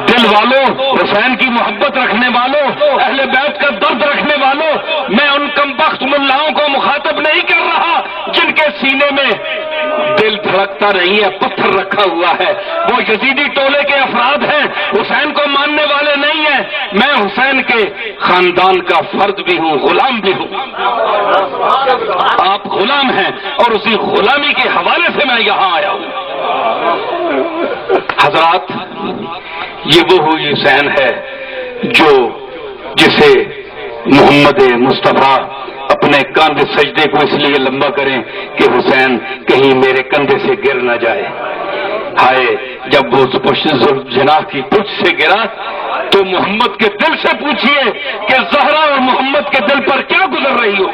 دل والوں، حسین کی محبت رکھنے والوں، اہل بیت کا درد رکھنے والوں، میں ان کمبخت ملاؤں کو مخاطب نہیں کر رہا جن کے سینے میں دل دھڑکتا نہیں ہے، پتھر رکھا ہوا ہے، وہ یزیدی ٹولے کے افراد ہیں، حسین کو ماننے والے نہیں ہیں، میں حسین کے خاندان کا فرد بھی ہوں، غلام بھی ہوں، آپ غلام ہیں، اور اسی غلامی کے حوالے سے میں یہاں آیا ہوں۔ حضرات، یہ وہ حسین ہے جسے محمد مصطفیٰ اپنے کاندھے سجدے کو اس لیے لمبا کریں کہ حسین کہیں میرے کندھے سے گر نہ جائے۔ ہائے، جب وہ جناح کی تجھ سے گرا تو محمد کے دل سے پوچھئے کہ زہرا اور محمد کے دل پر کیا گزر رہی ہو۔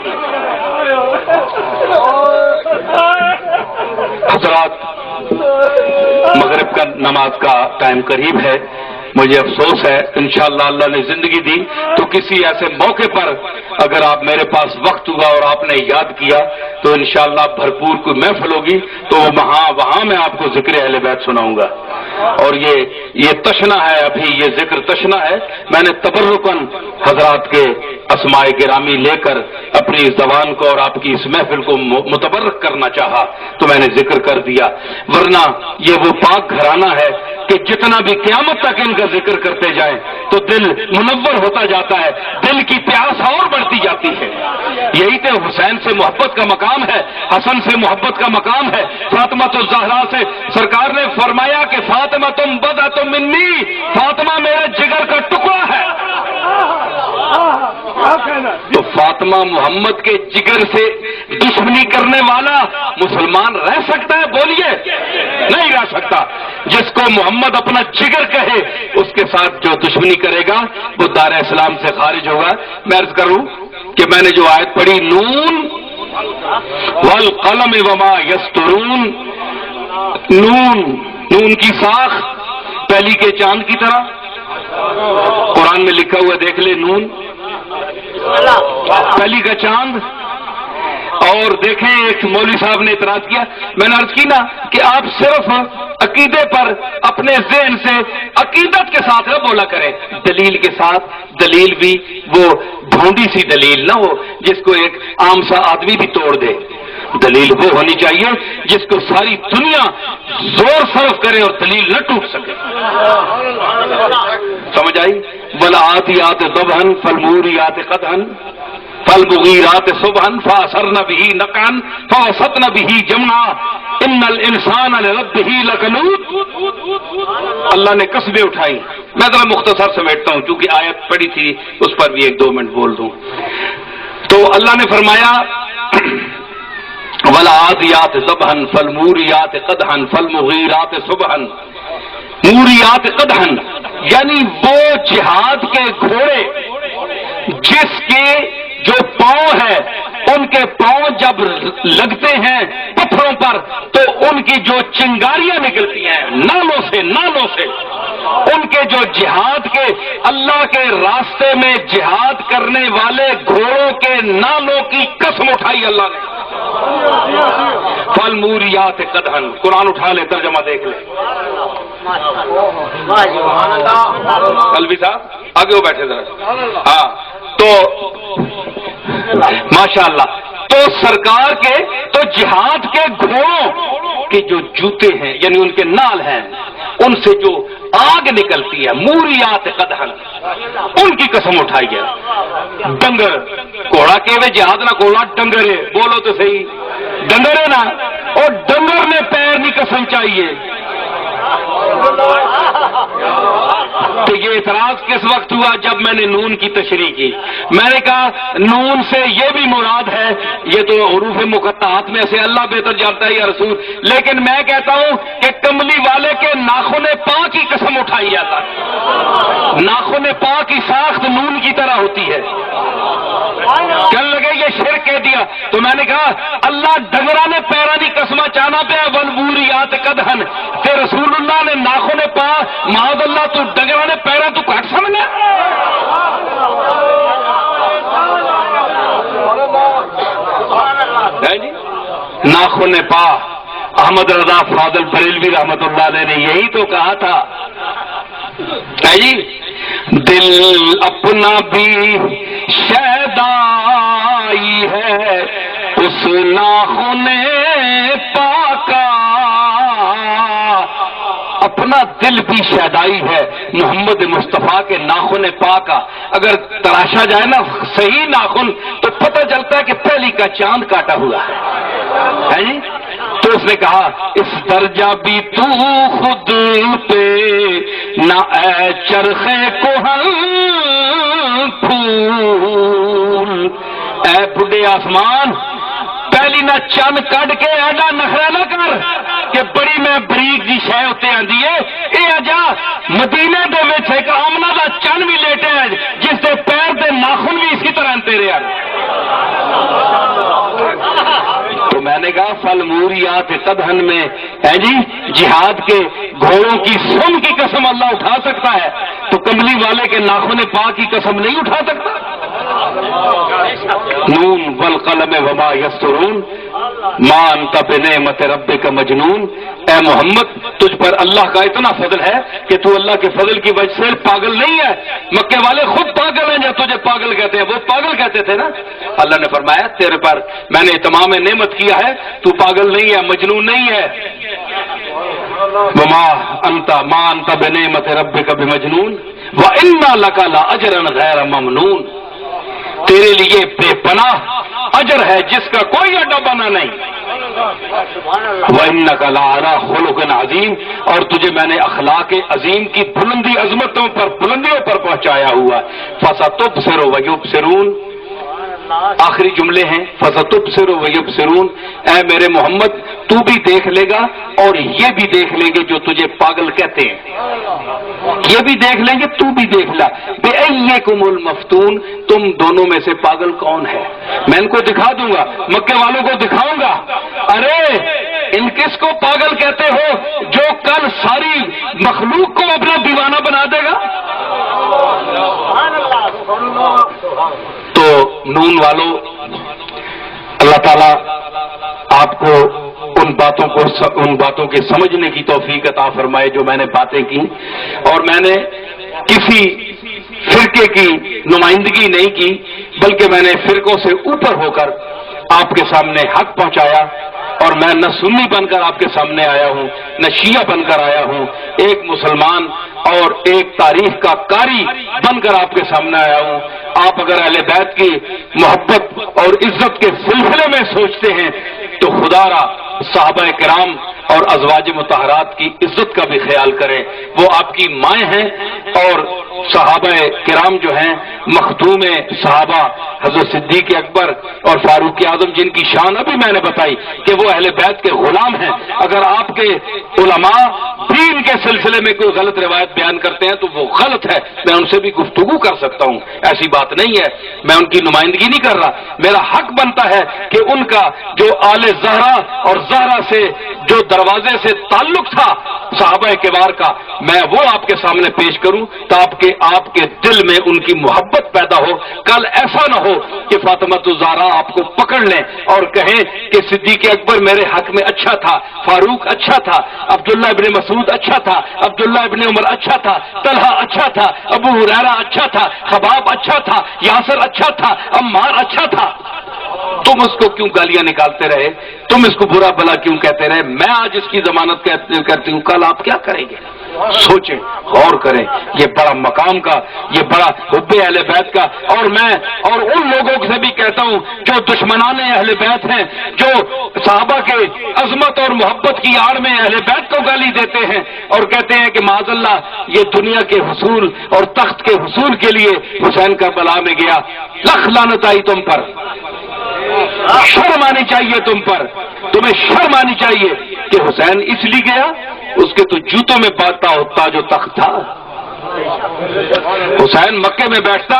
حضرات، مغرب کا نماز کا ٹائم قریب ہے، مجھے افسوس ہے، انشاءاللہ اللہ نے زندگی دی تو کسی ایسے موقع پر اگر آپ میرے پاس وقت ہوا اور آپ نے یاد کیا تو انشاءاللہ بھرپور کوئی محفل ہوگی تو وہاں میں آپ کو ذکر اہل بیت سناؤں گا۔ اور یہ تشنا ہے، ابھی یہ ذکر تشنا ہے، میں نے تبرکاً حضرات کے اسماء گرامی لے کر اپنی زبان کو اور آپ کی اس محفل کو متبرک کرنا چاہا تو میں نے ذکر کر دیا، ورنہ یہ وہ پاک گھرانہ ہے کہ جتنا بھی قیامت تک ان کا ذکر کرتے جائیں تو دل منور ہوتا جاتا ہے، دل کی پیاس اور بڑھتی جاتی ہے۔ یہی تو حسین سے محبت کا مقام ہے، حسن سے محبت کا مقام ہے، فاطمہ الزہرا سے سرکار نے فرمایا کہ فاطمہ تم بدعۃ منی، فاطمہ میرے جگر کا ٹکڑا ہے۔ تو فاطمہ محمد کے جگر سے دشمنی کرنے والا مسلمان رہ سکتا ہے؟ بولیے، نہیں رہ سکتا۔ جس کو محمد اپنا جگر کہے اس کے ساتھ جو دشمنی کرے گا وہ دار اسلام سے خارج ہوگا۔ میں عرض کروں کہ میں نے جو آیت پڑھی، نون والقلم وما یسطرون، نون کی ساخ پہلی کے چاند کی طرح، قرآن میں لکھا ہوا دیکھ لے، نون پہلی کا چاند۔ اور دیکھیں ایک مولوی صاحب نے اعتراض کیا، میں نے عرض کی نا کہ آپ صرف عقیدے پر اپنے ذہن سے عقیدت کے ساتھ نہ بولا کریں، دلیل کے ساتھ، دلیل بھی وہ ڈھونڈی سی دلیل نہ ہو جس کو ایک عام سا آدمی بھی توڑ دے، دلیل وہ ہونی چاہیے جس کو ساری دنیا زور صرف کرے اور دلیل نہ ٹوٹ سکے۔ سمجھ آئی؟ وَالْعَادِيَاتِ ضَبْحًا فَالْمُورِيَاتِ قَدْحًا فالمغیرات صبحا فاثرن به نقعا فوسطن به جمعا ان الانسان لربه لکنود. اللہ نے قسمیں اٹھائی. میں ذرا مختصر سمیٹتا ہوں چونکہ آیت پڑھی تھی اس پر بھی 1-2 منٹ بول دوں. تو اللہ نے فرمایا والعادیات ضبحا فالموریات قدحا فالمغیرات صبحا. موریات قدحا یعنی وہ جہاد کے گھوڑے جس کے جو پاؤں ہے ان کے پاؤں جب لگتے ہیں پتھروں پر تو ان کی جو چنگاریاں نکلتی ہیں نالوں سے ان کے جو جہاد کے اللہ کے راستے میں جہاد کرنے والے گھوڑوں کے نالوں کی قسم اٹھائی اللہ نے. فالموریات قدحا. قرآن اٹھا لے ترجمہ دیکھ لے. قلبی صاحب آگے وہ بیٹھے ذرا. ہاں تو ماشاء اللہ. تو سرکار کے تو جہاد کے گھوڑوں کے جو جوتے ہیں یعنی ان کے نال ہیں ان سے جو آگ نکلتی ہے موریات قدحن ان کی قسم اٹھائی ہے. ڈنگر گھوڑا کے ہوئے جہاد نہ گھوڑا ڈنگر ہے. بولو تو صحیح ڈنگر ہے نا. اور ڈنگر نے پیر نہیں قسم چاہیے. تو یہ اعتراض کس وقت ہوا جب میں نے نون کی تشریح کی. میں نے کہا نون سے یہ بھی مراد ہے یہ تو حروف مقطعات میں سے اللہ بہتر جانتا ہے یا رسول. لیکن میں کہتا ہوں کہ کملی والے کے ناخن پا کی قسم اٹھائی جاتا ہے. ناخن پا کی ساخت نون کی طرح ہوتی ہے. کہنے لگے یہ شرک کہہ دیا. تو میں نے کہا اللہ ڈنگرا نے پیرا دی قسمہ چانا پہ والموریات قدحن کہ رسول اللہ نے ناخن پا معاذ اللہ تو ڈنگرا نے پیرا تو کٹ سمجھا. ناخن پا احمد رضا فاضل بریلوی رحمت اللہ علیہ نے یہی تو کہا تھا. جی دل اپنا بھی شیدائی ہے اس ناخن پا کا. اپنا دل بھی شیدائی ہے محمد مصطفیٰ کے ناخن پا کا. اگر تراشا جائے نا صحیح ناخن تو پتہ چلتا ہے کہ پہلی کا چاند کاٹا ہوا ہے. تو اس نے کہا اس درجہ بھی تو خود پہ نہ اے چرخے کوہن پھول. اے بڈھے آسمان پہلی نہ چند کڈ کے ایڈا نخرا نہ کر کہ بڑی میں بریک دی شے اتنے آندی ہے. اے اجا مدینے دے وچ ایک آمنہ دا چند بھی لیٹے ہے جس دے پیر دے ناخن بھی اسی طرح تیرے آ. تو میں نے کہا فالموریات قدحن میں ہے جی جہاد کے گھوڑوں کی سن کی قسم اللہ اٹھا سکتا ہے تو کملی والے کے ناخن پا کی قسم نہیں اٹھا سکتا. نون والقلم وما یسطرون ما انت بنعمت ربک مجنون. اے محمد تجھ پر اللہ کا اتنا فضل ہے کہ تو اللہ کے فضل کی وجہ سے پاگل نہیں ہے. مکے والے خود پاگل ہیں جب تجھے پاگل کہتے ہیں. وہ پاگل کہتے تھے نا. اللہ نے فرمایا تیرے پر میں نے تمام نعمت کیا ہے تو پاگل نہیں ہے مجنون نہیں ہے. وما انت ما انت بنعمت ربک بمجنون وَإِنَّ لَكَ لَأَجْرًا غَيْرَ مَمْنُونَ. تیرے لیے بے پناہ اجر ہے جس کا کوئی اڈا بنا نہیں. وَإِنَّكَ لَعَلَىٰ خُلُقٍ عَظِيمٍ. اور تجھے میں نے اخلاق عظیم کی بلندی عظمتوں پر بلندیوں پر پہنچایا ہوا. فَسَتُبْصِرُ وَيُبْصِرُونَ. آخری جملے ہیں فَسَتُبْصِرُ وَيُبْصِرُونَ. اے میرے محمد تو بھی دیکھ لے گا اور یہ بھی دیکھ لیں گے جو تجھے پاگل کہتے ہیں. یہ بھی دیکھ لیں گے تو بھی دیکھ لا. بِأَيِّكُمُ الْمَفْتُونَ. تم دونوں میں سے پاگل کون ہے. میں ان کو دکھا دوں گا مکے والوں کو دکھاؤں گا. ارے ان کس کو پاگل کہتے ہو جو کل ساری مخلوق کو اپنا دیوانہ بنا دے گا. تو نون والوں اللہ تعالیٰ آپ کو ان باتوں کے سمجھنے کی توفیق عطا فرمائے جو میں نے باتیں کی. اور میں نے کسی فرقے کی نمائندگی نہیں کی بلکہ میں نے فرقوں سے اوپر ہو کر آپ کے سامنے حق پہنچایا. اور میں نہ سنی بن کر آپ کے سامنے آیا ہوں نہ شیعہ بن کر آیا ہوں، ایک مسلمان اور ایک تاریخ کا قاری بن کر آپ کے سامنے آیا ہوں۔ آپ اگر اہل بیت کی محبت اور عزت کے سلسلے میں سوچتے ہیں تو خدا را صحابہ کرام اور ازواج مطہرات کی عزت کا بھی خیال کریں، وہ آپ کی مائیں ہیں، اور صحابہ کرام جو ہیں مخدوم صحابہ حضرت صدیق اکبر اور فاروق اعظم، جن کی شان ابھی میں نے بتائی کہ وہ اہل بیت کے غلام ہیں۔ اگر آپ کے علماء دین کے سلسلے میں کوئی غلط روایت بیان کرتے ہیں تو وہ غلط ہے، میں ان سے بھی گفتگو کر سکتا ہوں، ایسی بات نہیں ہے، میں ان کی نمائندگی نہیں کر رہا، میرا حق بنتا ہے کہ ان کا جو آل زہرا اور زہرا سے جو دروازے سے تعلق تھا صحابہ کبار کا، میں وہ آپ کے سامنے پیش کروں تاکہ آپ کے دل میں ان کی محبت پیدا ہو۔ کل ایسا نہ ہو کہ فاطمہ الزہرا آپ کو پکڑ لیں اور کہیں کہ صدیق اکبر میرے حق میں اچھا تھا، فاروق اچھا تھا، عبداللہ ابن مسعود اچھا تھا، عبداللہ ابن عمر اچھا تھا، طلحہ اچھا تھا، ابو ہریرہ اچھا تھا، خباب اچھا تھا، یاسر اچھا تھا، عمار اچھا تھا۔ تم اس کو کیوں گالیاں نکالتے رہے، تم اس کو برا بھلا کیوں کہتے رہے؟ میں آج اس کی ضمانت کرتی ہوں، کل آپ کیا کریں گے؟ سوچیں، غور کریں، یہ بڑا مقام کا، یہ بڑا حب اہل بیت کا۔ اور میں اور ان لوگوں سے بھی کہتا ہوں جو دشمنان اہل بیت ہیں، جو صحابہ کے عظمت اور محبت کی آڑ میں اہل بیت کو گالی دیتے ہیں اور کہتے ہیں کہ معاذ اللہ یہ دنیا کے حصول اور تخت کے حصول کے لیے حسین کربلا میں گیا، لکھ لعنت آئی تم پر، شرم آنی چاہیے تم پر، تمہیں شرم آنی چاہیے کہ حسین اس لیے گیا، اس کے تو جوتوں میں پاتا ہوتا جو تخت تھا۔ حسین مکے میں بیٹھتا،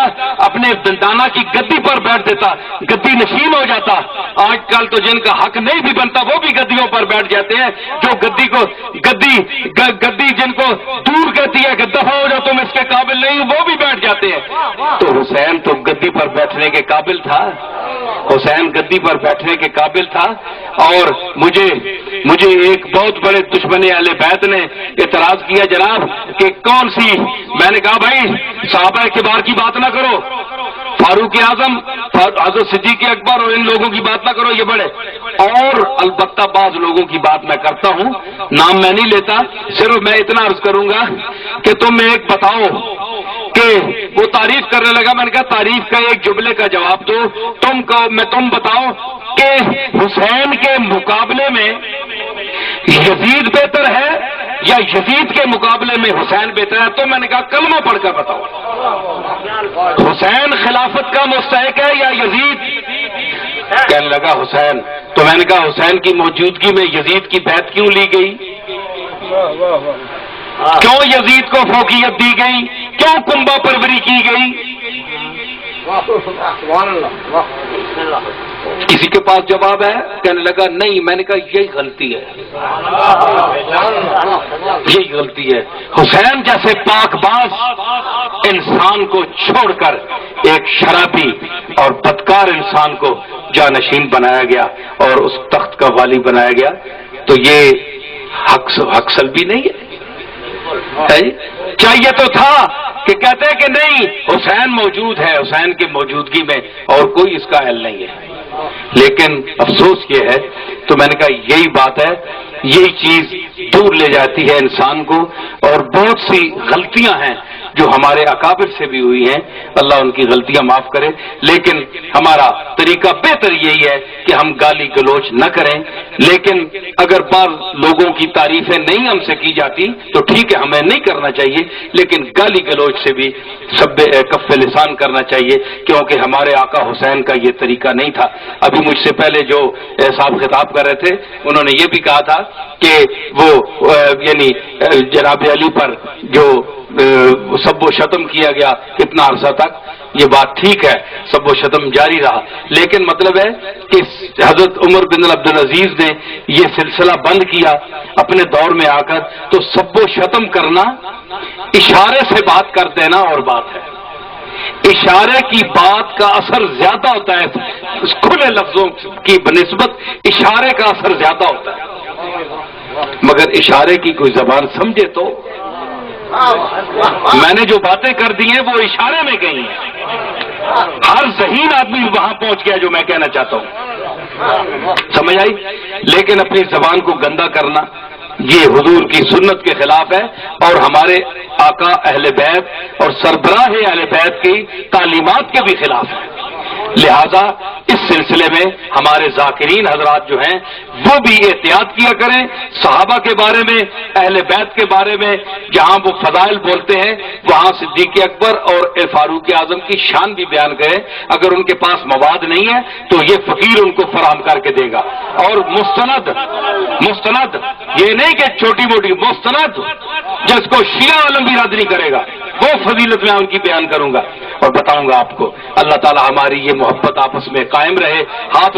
اپنے دندانہ کی گدی پر بیٹھ دیتا، گدی نشین ہو جاتا۔ آج کل تو جن کا حق نہیں بھی بنتا وہ بھی گدیوں پر بیٹھ جاتے ہیں، جو گدی جن کو دور کہتی ہے کہ دفع ہو جاؤ تم اس کے قابل نہیں، وہ بھی بیٹھ جاتے ہیں۔ تو حسین تو گدی پر بیٹھنے کے قابل تھا، حسین گدی پر بیٹھنے کے قابل تھا۔ اور مجھے ایک بہت بڑے دشمن اہل بیت نے اعتراض کیا، جناب کہ کون سی؟ میں نے کہا بھائی صحابہ کبار کی بات نہ کرو، فاروق اعظم، حضرت صدیق اکبر اور ان لوگوں کی بات نہ کرو، یہ بڑے، اور البتہ بعض لوگوں کی بات میں کرتا ہوں، نام میں نہیں لیتا، صرف میں اتنا عرض کروں گا کہ تم ایک بتاؤ کہ وہ تعریف کرنے لگا، میں نے کہا تعریف کا ایک جملے کا جواب دو، تم بتاؤ کہ حسین کے مقابلے میں یزید بہتر ہے یا یزید کے مقابلے میں حسین بہتر ہے؟ تو میں نے کہا کلمہ پڑھ کر بتاؤ، حسین خلافت کا مستحق ہے یا یزید؟ کہنے لگا حسین۔ تو میں نے کہا حسین کی موجودگی میں یزید کی بیعت کیوں لی گئی؟ کیوں یزید کو فوقیت دی گئی؟ کیوں کنبہ پروری کی گئی؟ کسی کے پاس جواب ہے؟ کہنے لگا نہیں۔ میں نے کہا یہی غلطی ہے، یہی غلطی ہے۔ حسین جیسے پاک باز انسان کو چھوڑ کر ایک شرابی اور بدکار انسان کو جانشین بنایا گیا اور اس تخت کا والی بنایا گیا، تو یہ حق سلبی نہیں ہے؟ چاہیے تو تھا کہ کہتے کہ نہیں حسین موجود ہے، حسین کی موجودگی میں اور کوئی اس کا اہل نہیں ہے۔ لیکن افسوس یہ ہے، تو میں نے کہا یہی بات ہے، یہی چیز دور لے جاتی ہے انسان کو، اور بہت سی غلطیاں ہیں جو ہمارے اکابر سے بھی ہوئی ہیں، اللہ ان کی غلطیاں معاف کرے۔ لیکن ہمارا طریقہ بہتر یہی ہے کہ ہم گالی گلوچ نہ کریں، لیکن اگر بعض لوگوں کی تعریفیں نہیں ہم سے کی جاتی تو ٹھیک ہے، ہمیں نہیں کرنا چاہیے، لیکن گالی گلوچ سے بھی سب کف لسان کرنا چاہیے، کیونکہ ہمارے آقا حسین کا یہ طریقہ نہیں تھا۔ ابھی مجھ سے پہلے جو صاحب خطاب کر رہے تھے انہوں نے یہ بھی کہا تھا کہ وہ یعنی جناب علی پر جو سب و شتم کیا گیا کتنا عرصہ تک، یہ بات ٹھیک ہے، سب و شتم جاری رہا، لیکن مطلب ہے کہ حضرت عمر بن عبدالعزیز نے یہ سلسلہ بند کیا اپنے دور میں آ کر، تو سب و شتم کرنا اشارے سے بات کر دینا اور بات ہے، اشارے کی بات کا اثر زیادہ ہوتا ہے، کھلے لفظوں کی بنسبت اشارے کا اثر زیادہ ہوتا ہے، مگر اشارے کی کوئی زبان سمجھے تو میں نے جو باتیں کر دی ہیں وہ اشارے میں گئی ہیں، ہر ذہین آدمی وہاں پہنچ گیا جو میں کہنا چاہتا ہوں۔ سمجھ آئی؟ لیکن اپنی زبان کو گندا کرنا یہ حضور کی سنت کے خلاف ہے اور ہمارے آقا اہل بیت اور سربراہ اہل بیت کی تعلیمات کے بھی خلاف ہے. لہذا اس سلسلے میں ہمارے ذاکرین حضرات جو ہیں وہ بھی احتیاط کیا کریں. صحابہ کے بارے میں، اہل بیت کے بارے میں جہاں وہ فضائل بولتے ہیں وہاں صدیق اکبر اور فاروق اعظم کی شان بھی بیان کریں. اگر ان کے پاس مواد نہیں ہے تو یہ فقیر ان کو فراہم کر کے دے گا. اور مستند یہ نہیں کہ چھوٹی موٹی مستند جس کو شیعہ عالم بھی رد نہیں کرے گا وہ فضیلت میں ان کی بیان کروں گا اور بتاؤں گا آپ کو. اللہ تعالی ہماری یہ محبت آپس میں قائم رہے. ہاتھ